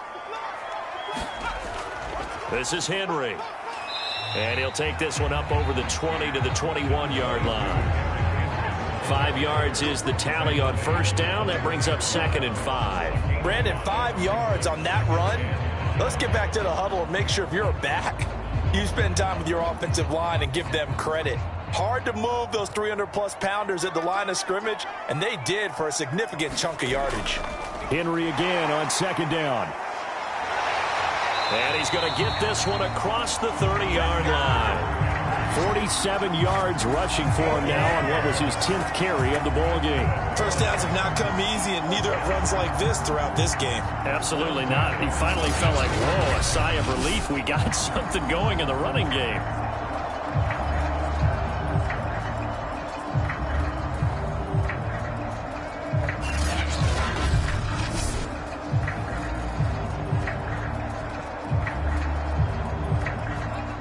This is Henry. And he'll take this one up over the 20 to the 21-yard line. 5 yards is the tally on 1st down. That brings up 2nd and 5. Brandon, 5 yards on that run. Let's get back to the huddle and make sure if you're a back, you spend time with your offensive line and give them credit. Hard to move those 300-plus pounders at the line of scrimmage, and they did for a significant chunk of yardage. Henry again on 2nd down. And he's going to get this one across the 30-yard line. 47 yards rushing for him now on what was his 10th carry of the ball game. First downs have not come easy, and neither have runs like this throughout this game. Absolutely not. He finally felt like, whoa, a sigh of relief. We got something going in the running game.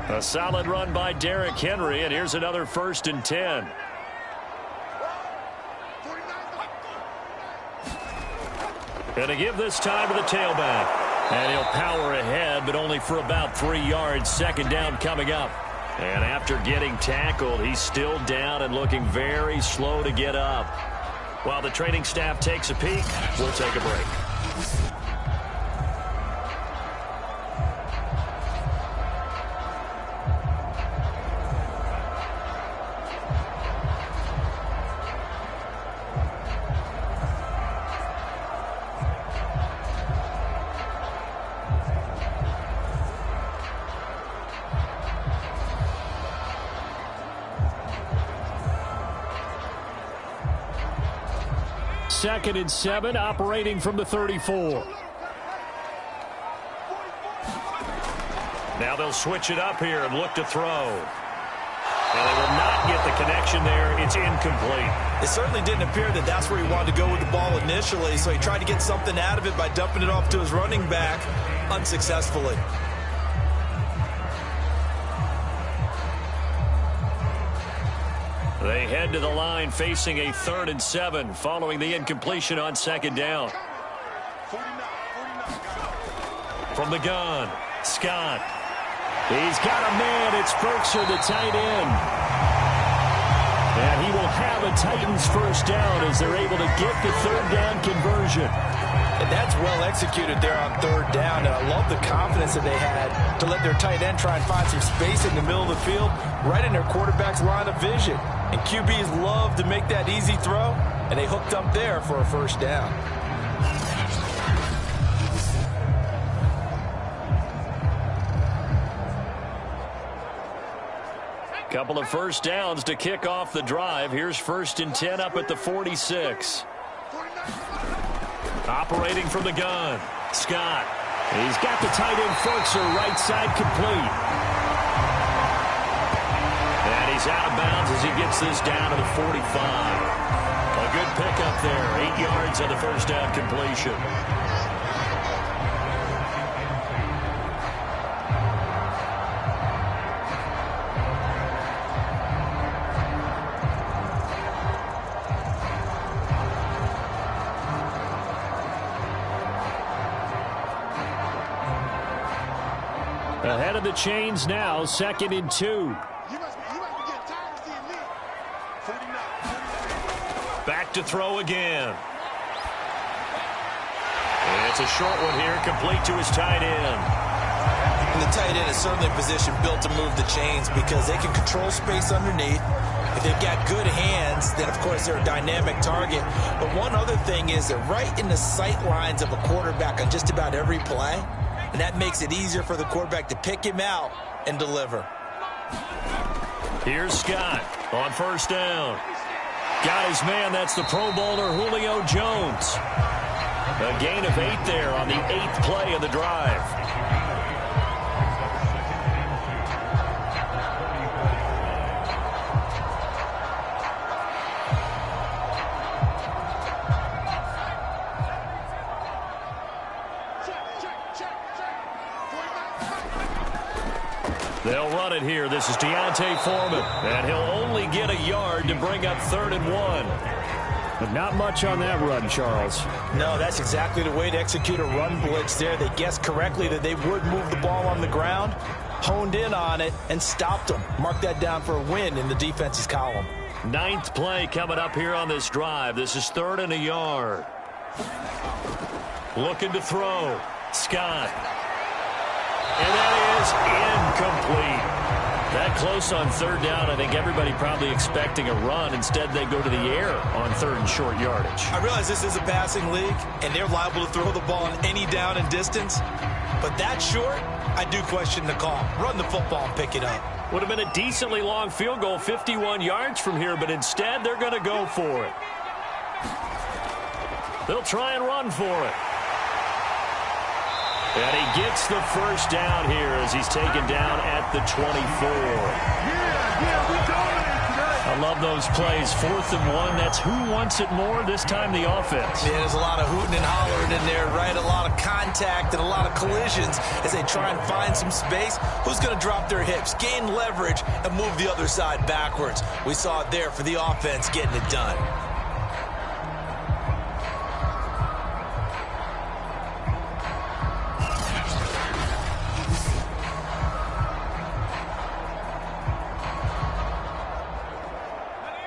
A solid run by Derrick Henry, and here's another 1st and 10. Going to give this time to the tailback. And he'll power ahead, but only for about 3 yards. Second down coming up. And after getting tackled, he's still down and looking very slow to get up. While the training staff takes a peek, we'll take a break. Second and 7, operating from the 34. Now they'll switch it up here and look to throw. And they will not get the connection there. It's incomplete. It certainly didn't appear that that's where he wanted to go with the ball initially, so he tried to get something out of it by dumping it off to his running back unsuccessfully. They head to the line facing a 3rd and 7 following the incompletion on second down. From the gun, Scott. He's got a man. It's Ferkser, the tight end. And he will have a Titans first down as they're able to get the 3rd down conversion. And that's well executed there on 3rd down. And I love the confidence that they had to let their tight end try and find some space in the middle of the field, right in their quarterback's line of vision. And QBs love to make that easy throw, and they hooked up there for a first down. Couple of first downs to kick off the drive. Here's 1st and 10 up at the 46. Operating from the gun, Scott. He's got the tight end Ferkser right side complete. And he's out of bounds as he gets this down to the 45. A good pickup there, 8 yards on the first down completion. Ahead of the chains now, 2nd and 2. Back to throw again. And it's a short one here, complete to his tight end. And the tight end is certainly a position built to move the chains because they can control space underneath. If they've got good hands, then of course they're a dynamic target. But one other thing is they're right in the sight lines of a quarterback on just about every play. And that makes it easier for the quarterback to pick him out and deliver. Here's Scott on first down. Got his man. That's the Pro Bowler Julio Jones. A gain of 8 there on the 8th play of the drive. They'll run it here. This is Deontay Foreman. And he'll only get a yard to bring up 3rd and 1. But not much on that run, Charles. No, that's exactly the way to execute a run blitz there. They guessed correctly that they would move the ball on the ground, honed in on it, and stopped them. Mark that down for a win in the defense's column. 9th play coming up here on this drive. This is 3rd and a yard. Looking to throw. Scott. And that is incomplete. That close on 3rd down, I think everybody probably expecting a run. Instead, they go to the air on 3rd and short yardage. I realize this is a passing league, and they're liable to throw the ball on any down and distance. But that short, I do question the call. Run the football and pick it up. Would have been a decently long field goal, 51 yards from here, but instead they're going to go for it. They'll try and run for it. And he gets the first down here as he's taken down at the 24. I love those plays. 4th and 1. That's who wants it more, this time the offense. Yeah, there's a lot of hooting and hollering in there, right? A lot of contact and a lot of collisions as they try and find some space. Who's going to drop their hips, gain leverage, and move the other side backwards? We saw it there for the offense getting it done.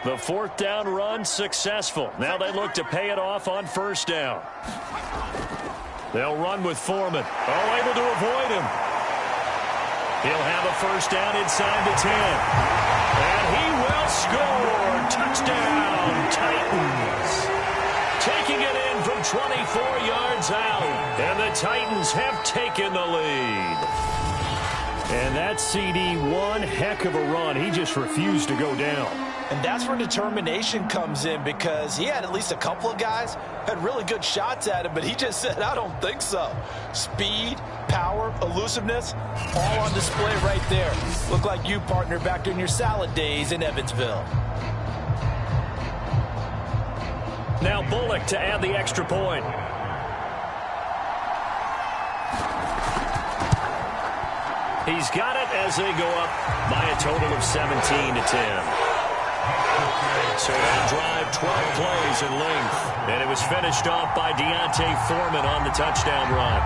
The fourth down run successful. Now they look to pay it off on first down. They'll run with Foreman. Oh, able to avoid him. He'll have a first down inside the 10. And he will score. Touchdown, Titans. Taking it in from 24 yards out. And the Titans have taken the lead. And that CD, one heck of a run. He just refused to go down. And that's where determination comes in, because he had at least a couple of guys had really good shots at him, but he just said, I don't think so. Speed, power, elusiveness, all on display right there. Look like you, partner, back during your salad days in Evansville. Now Bullock to add the extra point. He's got it as they go up by a total of 17-10. So that drive, 12 plays in length. And it was finished off by Deontay Foreman on the touchdown run.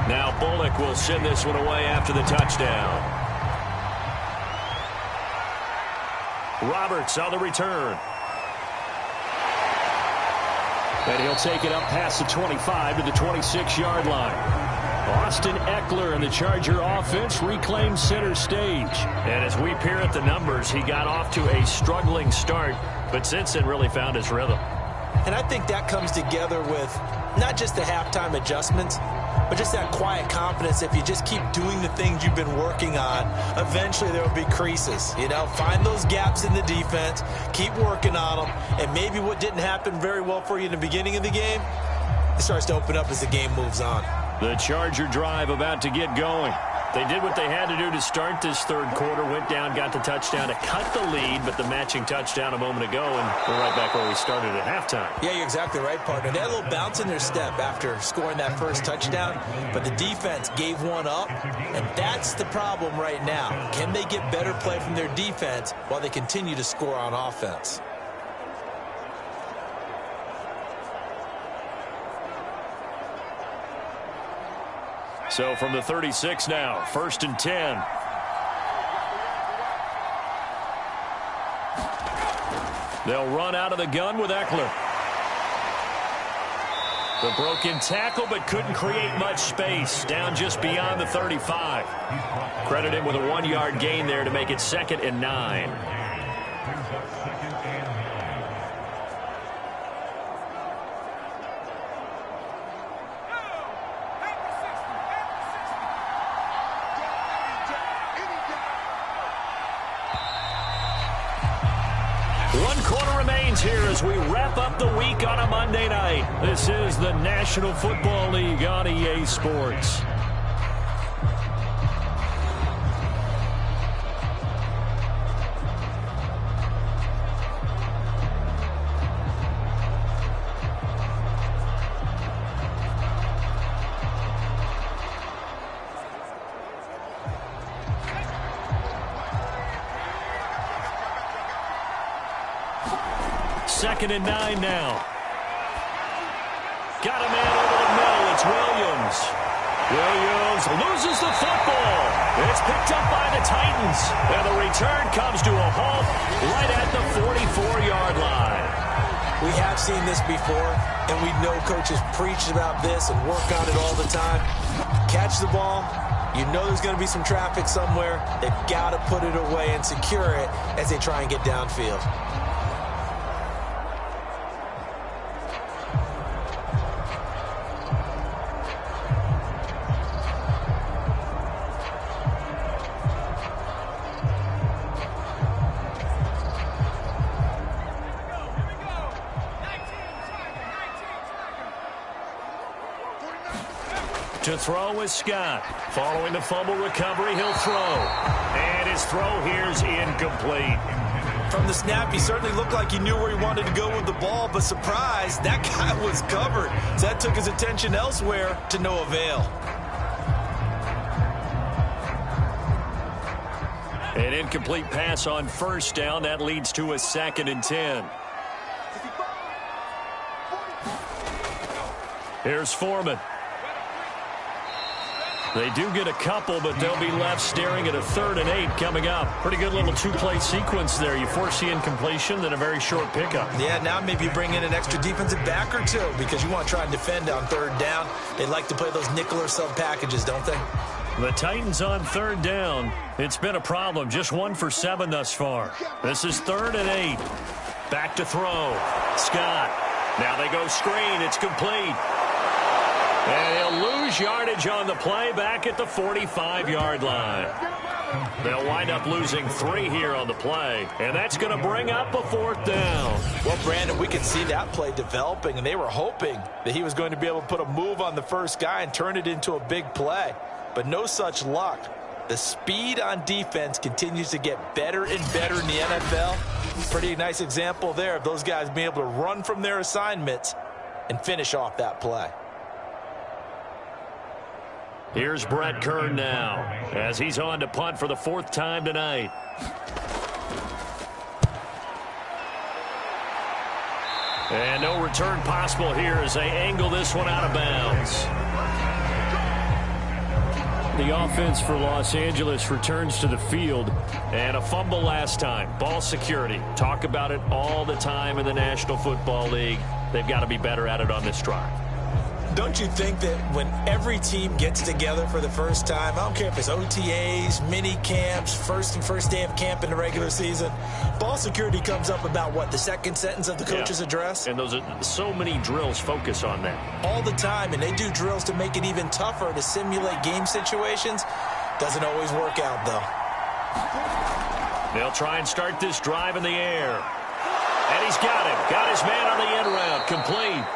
Now Bullock will send this one away after the touchdown. Roberts on the return. And he'll take it up past the 25 to the 26-yard line. Austin Eckler and the Charger offense reclaimed center stage. And as we peer at the numbers, he got off to a struggling start, but since then really found his rhythm. And I think that comes together with not just the halftime adjustments, but just that quiet confidence. If you just keep doing the things you've been working on, eventually there will be creases. You know, find those gaps in the defense, keep working on them, and maybe what didn't happen very well for you in the beginning of the game, it starts to open up as the game moves on. The Charger drive about to get going. They did what they had to do to start this third quarter, went down, got the touchdown to cut the lead, but the matching touchdown a moment ago, and we're right back where we started at halftime. Yeah, you're exactly right, partner. They had a little bounce in their step after scoring that first touchdown, but the defense gave one up, and that's the problem right now. Can they get better play from their defense while they continue to score on offense? So from the 36 now, 1st and 10. They'll run out of the gun with Eckler. The broken tackle, but couldn't create much space. Down just beyond the 35. Credit him with a 1-yard gain there to make it 2nd and 9. Here as we wrap up the week on a Monday night. This is the National Football League on EA Sports. Second and 9 now. Got a man over the middle. It's Williams. Williams loses the football. It's picked up by the Titans. And the return comes to a halt right at the 44-yard line. We have seen this before, and we know coaches preach about this and work on it all the time. Catch the ball. You know there's going to be some traffic somewhere. They've got to put it away and secure it as they try and get downfield. To throw is Scott. Following the fumble recovery, he'll throw. And his throw here's incomplete. From the snap, he certainly looked like he knew where he wanted to go with the ball, but surprise, that guy was covered. So that took his attention elsewhere to no avail. An incomplete pass on first down. That leads to a 2nd and 10. Here's Foreman. They do get a couple, but they'll be left staring at a 3rd and 8 coming up. Pretty good little 2-play sequence there. You force the incompletion, then a very short pickup. Yeah, now maybe you bring in an extra defensive back or two because you want to try and defend on 3rd down. They like to play those nickel or sub packages, don't they? The Titans on 3rd down. It's been a problem. Just 1 for 7 thus far. This is 3rd and 8. Back to throw. Scott. Now they go screen. It's complete. And he'll lose yardage on the play back at the 45-yard line. They'll wind up losing 3 here on the play, and that's going to bring up a 4th down. Well, Brandon, we could see that play developing, and they were hoping that he was going to be able to put a move on the first guy and turn it into a big play. But no such luck. The speed on defense continues to get better and better in the NFL. Pretty nice example there of those guys being able to run from their assignments and finish off that play. Here's Brett Kern now as he's on to punt for the 4th time tonight. And no return possible here as they angle this one out of bounds. The offense for Los Angeles returns to the field, and a fumble last time. Ball security. Talk about it all the time in the National Football League. They've got to be better at it on this drive. Don't you think that when every team gets together for the first time, I don't care if it's OTAs, mini camps, first day of camp in the regular season, ball security comes up about, what, the 2nd sentence of the coach's address? And those are so many drills focus on that. All the time, and they do drills to make it even tougher to simulate game situations. Doesn't always work out, though. They'll try and start this drive in the air. And he's got him. Got his man on the end route. Complete.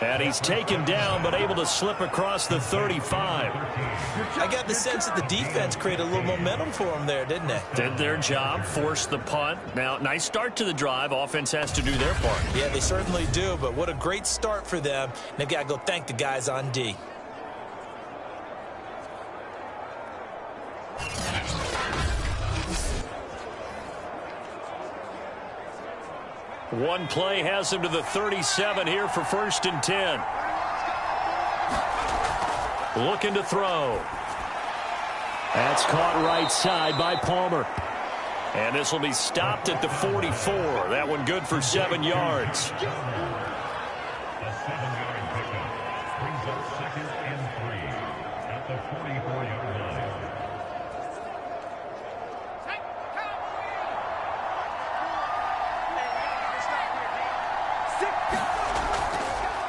And he's taken down, but able to slip across the 35. I got the sense that the defense created a little momentum for him there, didn't they? Did their job, forced the punt. Now, nice start to the drive. Offense has to do their part. Yeah, they certainly do, but what a great start for them. They've got to go thank the guys on D. One play has him to the 37 here for 1st and 10. Looking to throw. That's caught right side by Palmer. And this will be stopped at the 44. That one good for 7 yards.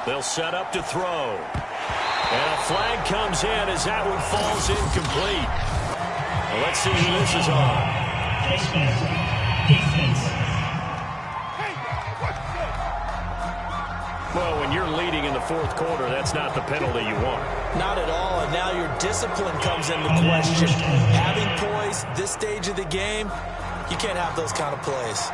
They'll set up to throw. And a flag comes in as that one falls incomplete. Well, let's see who this is on. Well, when you're leading in the 4th quarter, that's not the penalty you want. Not at all, and now your discipline comes into question. Having poise this stage of the game, you can't have those kind of plays.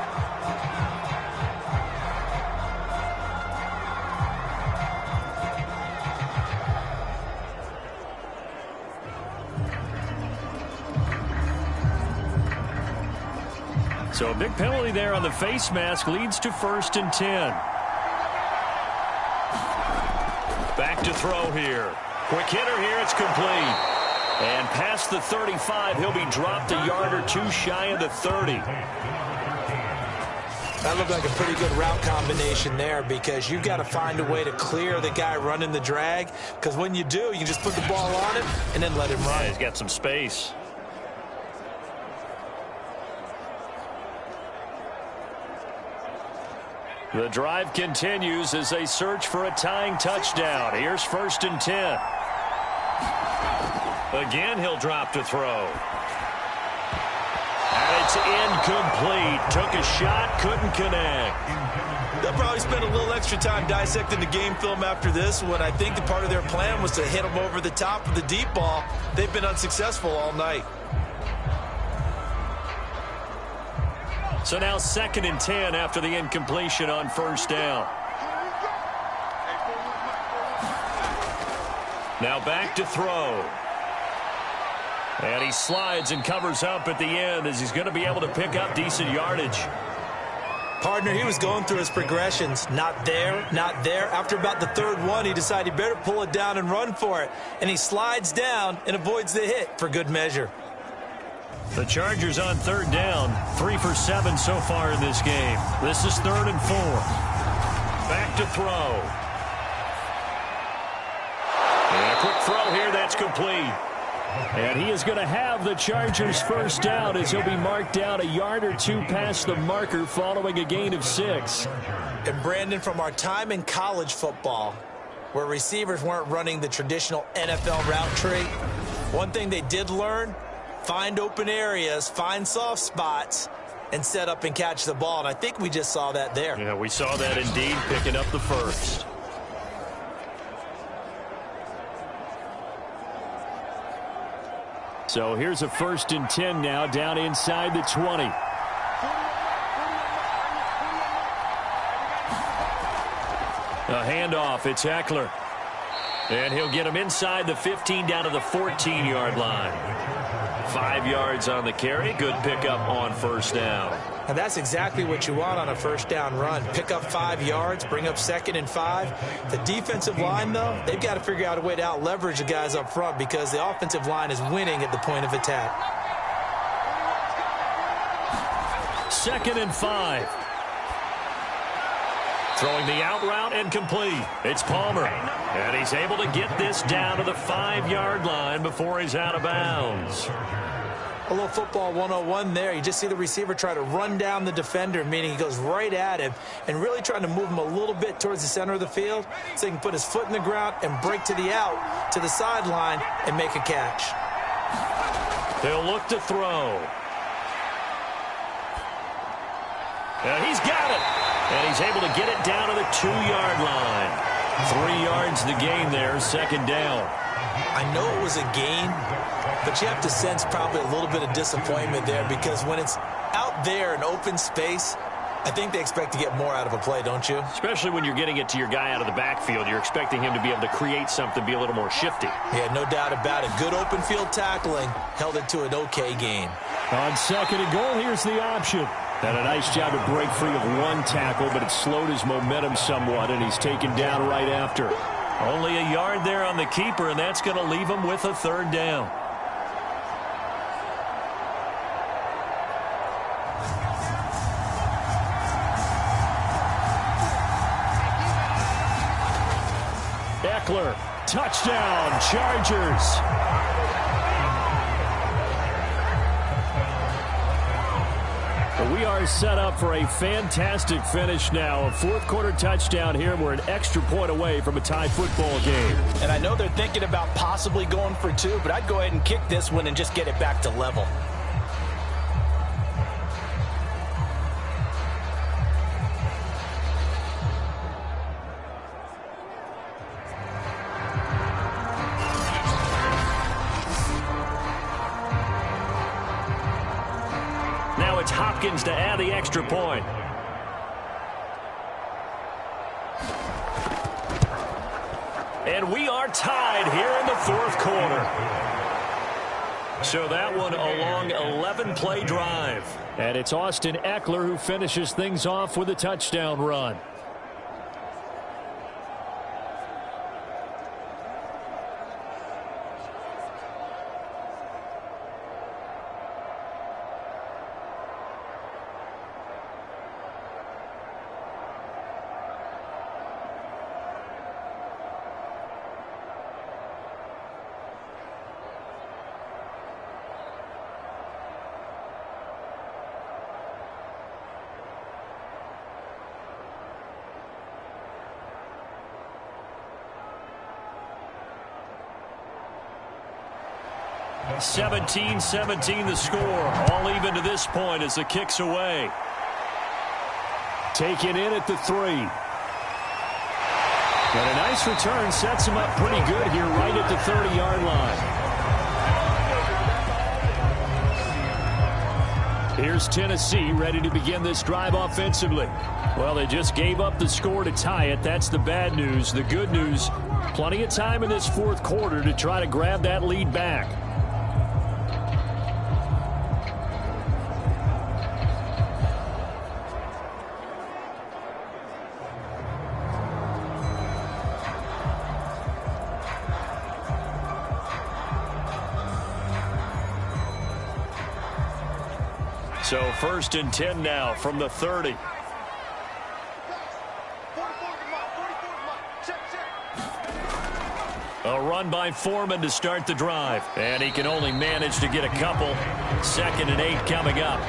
So a big penalty there on the face mask leads to 1st and 10. Back to throw here. Quick hitter here, it's complete. And past the 35, he'll be dropped a yard or 2 shy of the 30. That looked like a pretty good route combination there because you've got to find a way to clear the guy running the drag, because when you do, you just put the ball on him and then let him run. Yeah, he's got some space. The drive continues as they search for a tying touchdown. Here's 1st and 10. Again, he'll drop to throw. And it's incomplete. Took a shot, couldn't connect. They'll probably spend a little extra time dissecting the game film after this when I think the part of their plan was to hit him over the top of the deep ball. They've been unsuccessful all night. So now 2nd and 10 after the incompletion on first down. Now back to throw. And he slides and covers up at the end as he's going to be able to pick up decent yardage. Partner, he was going through his progressions. Not there, not there. After about the 3rd one, he decided he better pull it down and run for it. And he slides down and avoids the hit for good measure. The Chargers on 3rd down, 3 for 7 so far in this game. This is 3rd and 4. Back to throw. And a quick throw here, that's complete. And he is going to have the Chargers first down as he'll be marked down a yard or 2 past the marker following a gain of 6. And Brandon, from our time in college football, where receivers weren't running the traditional NFL route tree, one thing they did learn, find open areas, find soft spots, and set up and catch the ball. And I think we just saw that there. Yeah, we saw that indeed, picking up the first. So here's a 1st and 10 now, down inside the 20. A handoff, it's Eckler. And he'll get him inside the 15 down to the 14-yard line. 5 yards on the carry. Good pickup on first down. And that's exactly what you want on a first down run. Pick up 5 yards, bring up 2nd and 5. The defensive line, though, they've got to figure out a way to out-leverage the guys up front because the offensive line is winning at the point of attack. 2nd and 5. Throwing the out route and complete. It's Palmer. And he's able to get this down to the 5-yard line before he's out of bounds. A little football 101 there. You just see the receiver try to run down the defender, meaning he goes right at him and really trying to move him a little bit towards the center of the field so he can put his foot in the ground and break to the out, to the sideline, and make a catch. They'll look to throw. And he's got it. And he's able to get it down to the 2-yard line. 3 yards the gain there, 2nd down. I know it was a gain, but you have to sense probably a little bit of disappointment there because when it's out there in open space, I think they expect to get more out of a play, don't you? Especially when you're getting it to your guy out of the backfield. You're expecting him to be able to create something, be a little more shifty. Yeah, no doubt about it. Good open field tackling held it to an okay gain. On 2nd and goal, here's the option. And a nice job to break free of 1 tackle, but it slowed his momentum somewhat, and he's taken down right after. Only a yard there on the keeper, and that's going to leave him with a 3rd down. Eckler, touchdown, Chargers. We are set up for a fantastic finish now. A 4th-quarter touchdown here. We're an extra point away from a tie football game. And I know they're thinking about possibly going for 2, but I'd go ahead and kick this one and just get it back to level. Hopkins to add the extra point. And we are tied here in the 4th quarter. So that one a long 11-play drive. And it's Austin Eckler who finishes things off with a touchdown run. Right. 17-17 the score. All even to this point as the kick's away. Taken in at the 3. And a nice return sets him up pretty good here right at the 30-yard line. Here's Tennessee ready to begin this drive offensively. Well, they just gave up the score to tie it. That's the bad news. The good news, plenty of time in this fourth quarter to try to grab that lead back. So 1st and 10 now from the 30. A run by Foreman to start the drive. And he can only manage to get a couple. 2nd and 8 coming up.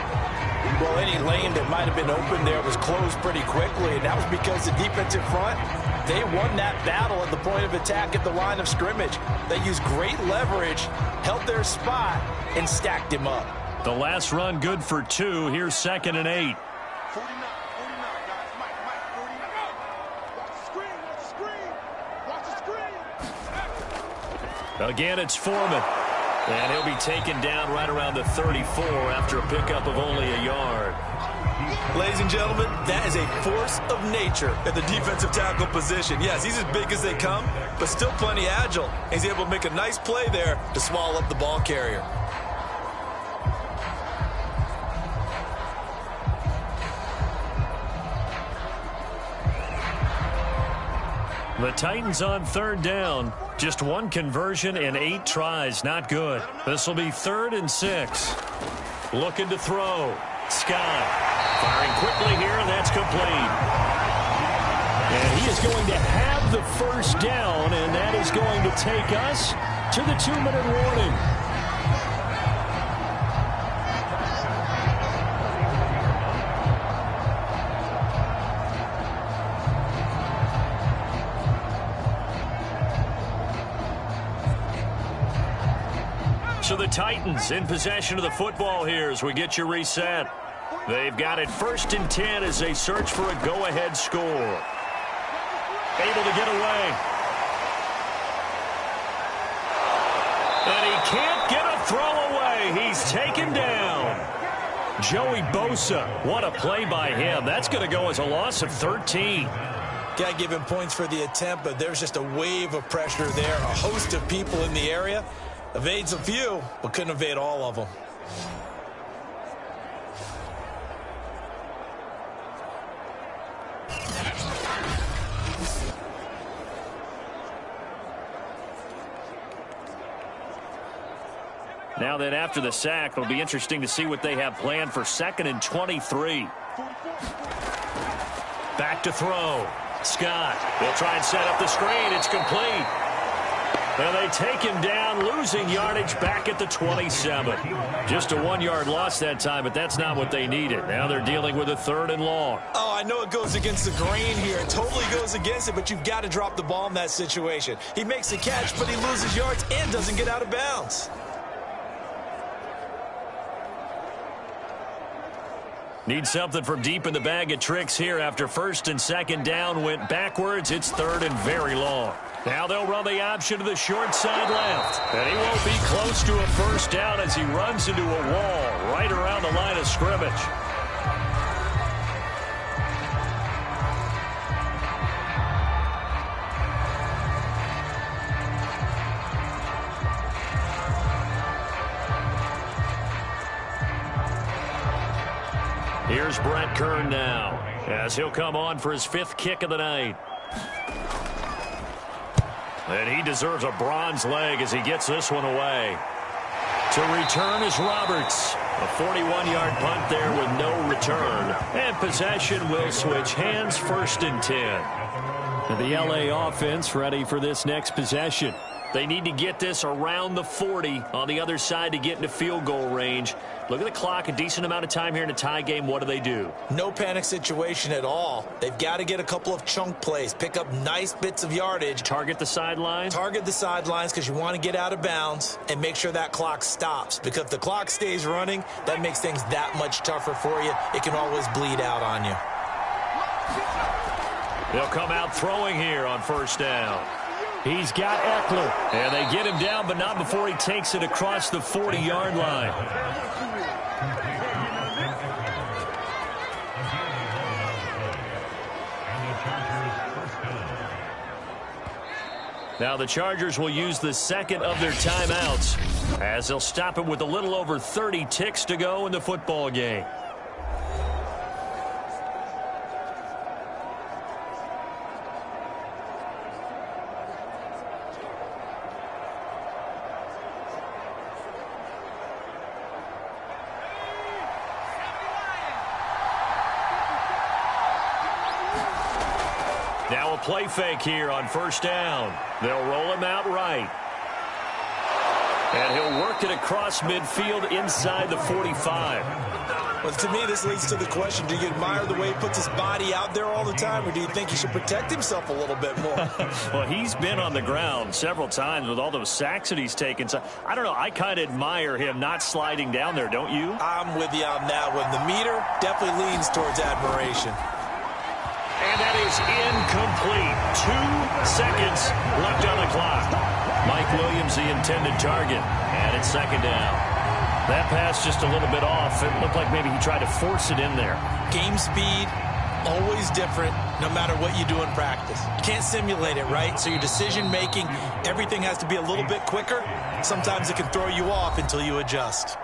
Well, any lane that might have been open there was closed pretty quickly, and that was because the defensive front, they won that battle at the point of attack at the line of scrimmage. They used great leverage, held their spot, and stacked him up. The last run good for 2. Here's 2nd and 8. 49, guys. Mike, 49. Watch the screen. Watch the screen. Again, it's Foreman. And he'll be taken down right around the 34 after a pickup of only a yard. Ladies and gentlemen, that is a force of nature at the defensive tackle position. Yes, he's as big as they come, but still plenty agile. He's able to make a nice play there to swallow up the ball carrier. The Titans on 3rd down. Just 1 conversion in 8 tries. Not good. This will be 3rd and 6. Looking to throw. Scott firing quickly here, and that's complete. And he is going to have the 1st down, and that is going to take us to the 2-minute warning. So the Titans in possession of the football here as we get you reset. They've got it 1st and 10 as they search for a go-ahead score. Able to get away. And he can't get a throw away. He's taken down. Joey Bosa, what a play by him. That's going to go as a loss of 13. Got to give him points for the attempt, but there's just a wave of pressure there. A host of people in the area. Evades a few, but couldn't evade all of them. Now then, after the sack, it'll be interesting to see what they have planned for 2nd and 23. Back to throw. Scott will try and set up the screen. It's complete. And they take him down, losing yardage back at the 27. Just a 1-yard loss that time, but that's not what they needed. Now they're dealing with a 3rd and long. Oh, I know it goes against the grain here. It totally goes against it, but you've got to drop the ball in that situation. He makes the catch, but he loses yards and doesn't get out of bounds. Need something from deep in the bag of tricks here after 1st and 2nd down went backwards. It's 3rd and very long. Now they'll run the option to the short side left. And he won't be close to a 1st down as he runs into a wall right around the line of scrimmage. Here's Brett Kern now as he'll come on for his 5th kick of the night. And he deserves a bronze leg as he gets this one away. To return is Roberts. A 41-yard punt there with no return. And possession will switch hands, 1st and 10. And the LA offense ready for this next possession. They need to get this around the 40 on the other side to get into field goal range. Look at the clock, a decent amount of time here in a tie game. What do? No panic situation at all. They've got to get a couple of chunk plays, pick up nice bits of yardage. Target the sidelines? Target the sidelines because you want to get out of bounds and make sure that clock stops. Because if the clock stays running, that makes things that much tougher for you. It can always bleed out on you. They'll come out throwing here on 1st down. He's got Eckler. And they get him down, but not before he takes it across the 40-yard line. Now the Chargers will use the second of their timeouts as they'll stop it with a little over 30 ticks to go in the football game. Now a play fake here on first down. They'll roll him out right. And he'll work it across midfield inside the 45. Well, to me, this leads to the question, do you admire the way he puts his body out there all the time, or do you think he should protect himself a little bit more? Well, he's been on the ground several times with all those sacks that he's taken. So I don't know. I kind of admire him not sliding down there, don't you? I'm with you on that one. The meter definitely leans towards admiration. And that is incomplete. 2 seconds left on the clock. Mike Williams, the intended target. And it's second down. That pass just a little bit off. It looked like maybe he tried to force it in there. Game speed, always different, no matter what you do in practice. You can't simulate it, right? So your decision-making, everything has to be a little bit quicker. Sometimes it can throw you off until you adjust.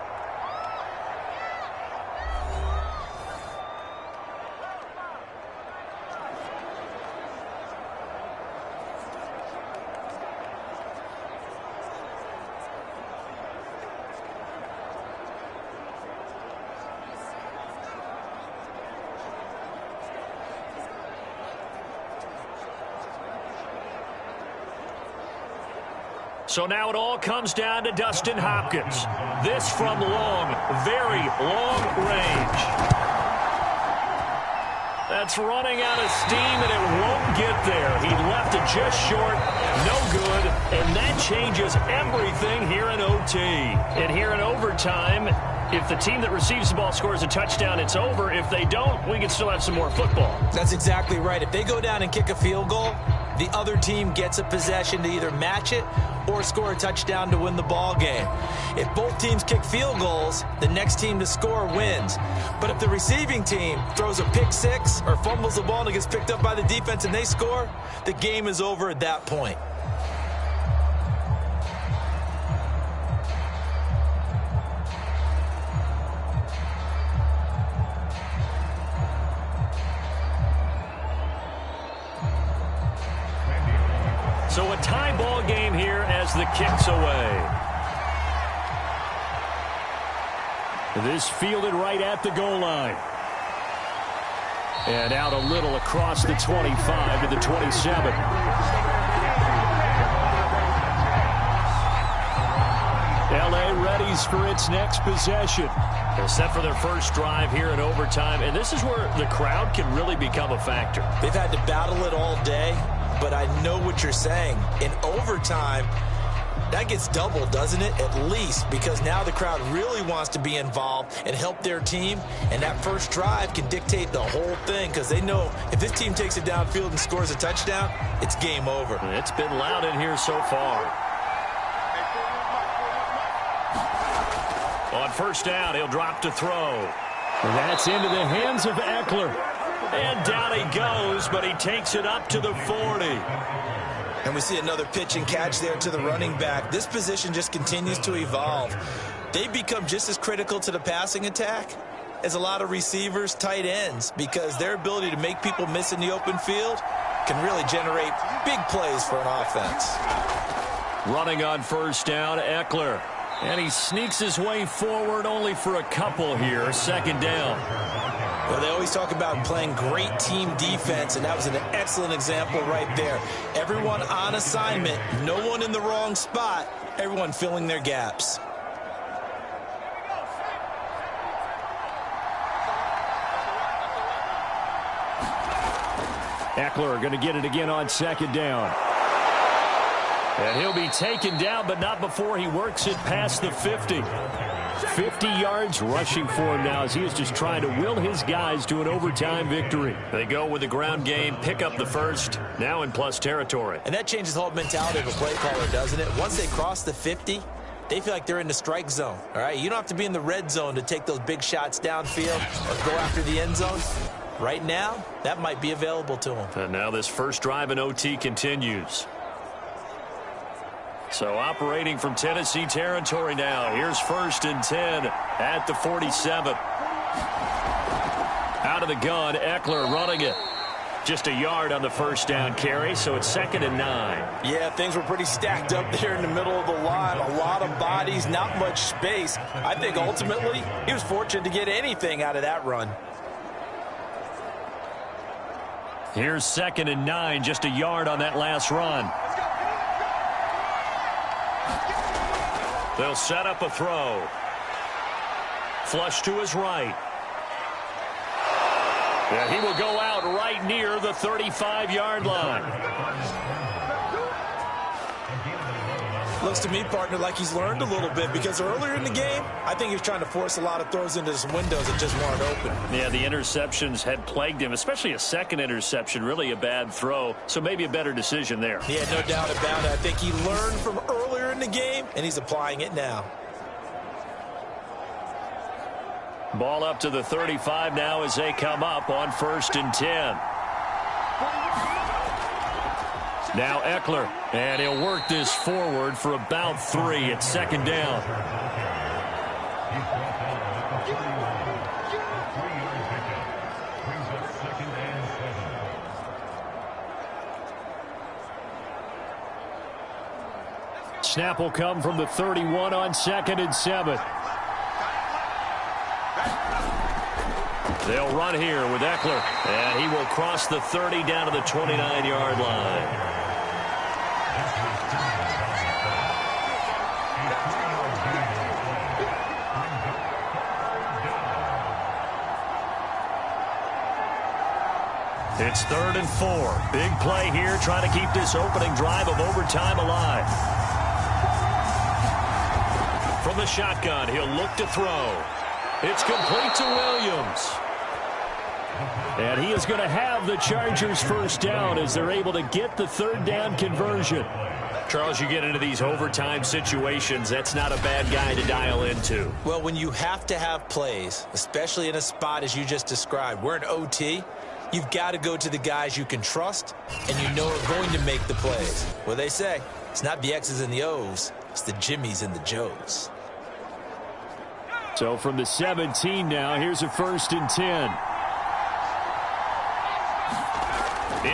So now it all comes down to Dustin Hopkins. This from long, very long range. That's running out of steam, and it won't get there. He left it just short, no good, and that changes everything here in OT. And here in overtime, if the team that receives the ball scores a touchdown, it's over. If they don't, we can still have some more football. That's exactly right. If they go down and kick a field goal, the other team gets a possession to either match it or score a touchdown to win the ball game. If both teams kick field goals, the next team to score wins. But if the receiving team throws a pick six or fumbles the ball and it gets picked up by the defense and they score, the game is over at that point. So a tie ball game here as the kick's away. This fielded right at the goal line. And out a little across the 25 to the 27. LA readies for its next possession. They're set for their first drive here in overtime, and this is where the crowd can really become a factor. They've had to battle it all day, but I know what you're saying. In overtime, that gets doubled, doesn't it? At least, because now the crowd really wants to be involved and help their team, and that first drive can dictate the whole thing because they know if this team takes it downfield and scores a touchdown, it's game over. It's been loud in here so far. On first down, he'll drop to throw. And that's into the hands of Eckler. And down he goes, but he takes it up to the 40. And we see another pitch and catch there to the running back. This position just continues to evolve. They become just as critical to the passing attack as a lot of receivers, tight ends, because their ability to make people miss in the open field can really generate big plays for an offense. Running on first down, Eckler. And he sneaks his way forward only for a couple here. Second down. Well, they always talk about playing great team defense, and that was an excellent example right there. Everyone on assignment, no one in the wrong spot, everyone filling their gaps. Eckler going to get it again on second down. And he'll be taken down, but not before he works it past the 50. 50 yards rushing for him now as he is just trying to will his guys to an overtime victory. They go with the ground game, pick up the first, now in plus territory. And that changes the whole mentality of a play caller, doesn't it? Once they cross the 50, they feel like they're in the strike zone. All right, you don't have to be in the red zone to take those big shots downfield or go after the end zone. Right now, that might be available to him. And now this first drive in OT continues. So operating from Tennessee territory now. Here's 1st and 10 at the 47. Out of the gun, Eckler running it. Just a yard on the first down carry, so it's 2nd and 9. Yeah, things were pretty stacked up there in the middle of the line. A lot of bodies, not much space. I think ultimately he was fortunate to get anything out of that run. Here's 2nd and 9, just a yard on that last run. They'll set up a throw. Flush to his right. And he will go out right near the 35-yard line. Looks to me, partner, like he's learned a little bit, because earlier in the game, I think he was trying to force a lot of throws into some windows that just weren't open. Yeah, the interceptions had plagued him, especially a second interception, really a bad throw, so maybe a better decision there. Yeah, no doubt about it. I think he learned from earlier in the game, and he's applying it now. Ball up to the 35 now as they come up on 1st and 10. Now Eckler, and he'll work this forward for about 3 at 2nd down. Snap will come from the 31 on 2nd and 7. They'll run here with Eckler, and he will cross the 30 down to the 29-yard line. It's 3rd and 4. Big play here, trying to keep this opening drive of overtime alive. From the shotgun, he'll look to throw. It's complete to Williams. And he is going to have the Chargers first down as they're able to get the 3rd down conversion. Charles, you get into these overtime situations, that's not a bad guy to dial into. Well, when you have to have plays, especially in a spot as you just described, we're in OT, you've got to go to the guys you can trust and you know are going to make the plays. Well, they say it's not the X's and the O's, it's the Jimmies and the Joes. So from the 17 now, here's a 1st and 10.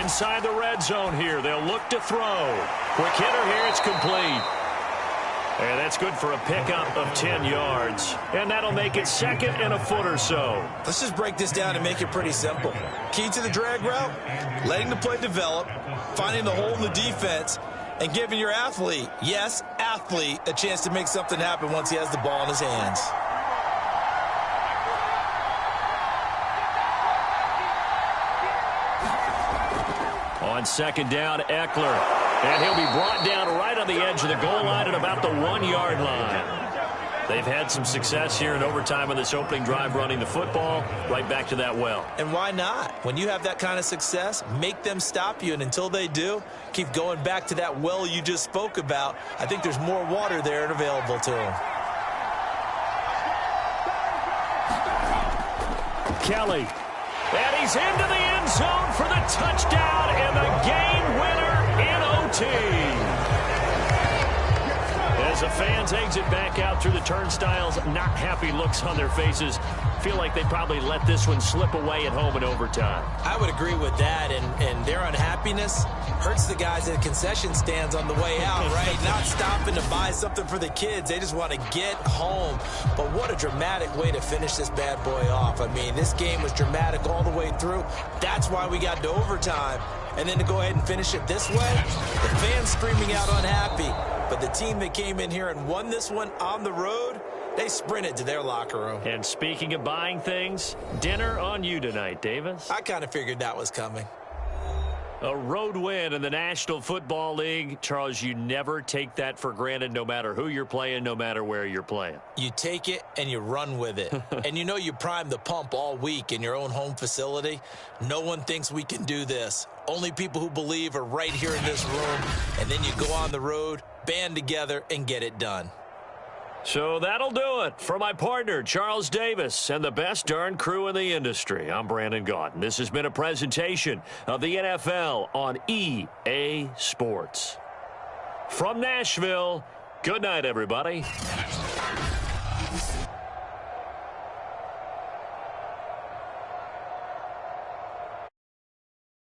Inside the red zone here, they'll look to throw. Quick hitter here, it's complete. And that's good for a pickup of 10 yards. And that'll make it 2nd and a foot or so. Let's just break this down and make it pretty simple. Key to the drag route, letting the play develop, finding the hole in the defense, and giving your athlete, yes, athlete, a chance to make something happen once he has the ball in his hands. On 2nd down, Eckler. And he'll be brought down right on the edge of the goal line at about the 1-yard line. They've had some success here in overtime on this opening drive running the football. Right back to that well. And why not? When you have that kind of success, make them stop you. And until they do, keep going back to that well you just spoke about. I think there's more water there and available to them. Kelly. And he's into the end zone for the touchdown and the game winner in OT. As the fans exit back out through the turnstiles, not happy looks on their faces. Feel like they probably let this one slip away at home in overtime. I would agree with that, and their unhappiness hurts the guys at concession stands on the way out, right? Not stopping to buy something for the kids. They just want to get home. But what a dramatic way to finish this bad boy off. I mean, this game was dramatic all the way through. That's why we got to overtime. And then to go ahead and finish it this way, the fans screaming out unhappy. But the team that came in here and won this one on the road, they sprinted to their locker room. And speaking of buying things, dinner on you tonight, Davis. I kind of figured that was coming. A road win in the National Football League. Charles, you never take that for granted, no matter who you're playing, no matter where you're playing. You take it and you run with it. And you know you primed the pump all week in your own home facility. No one thinks we can do this. Only people who believe are right here in this room. And then you go on the road, band together, and get it done. So that'll do it. For my partner, Charles Davis, and the best darn crew in the industry, I'm Brandon Gaudin. This has been a presentation of the NFL on EA Sports. From Nashville, good night, everybody.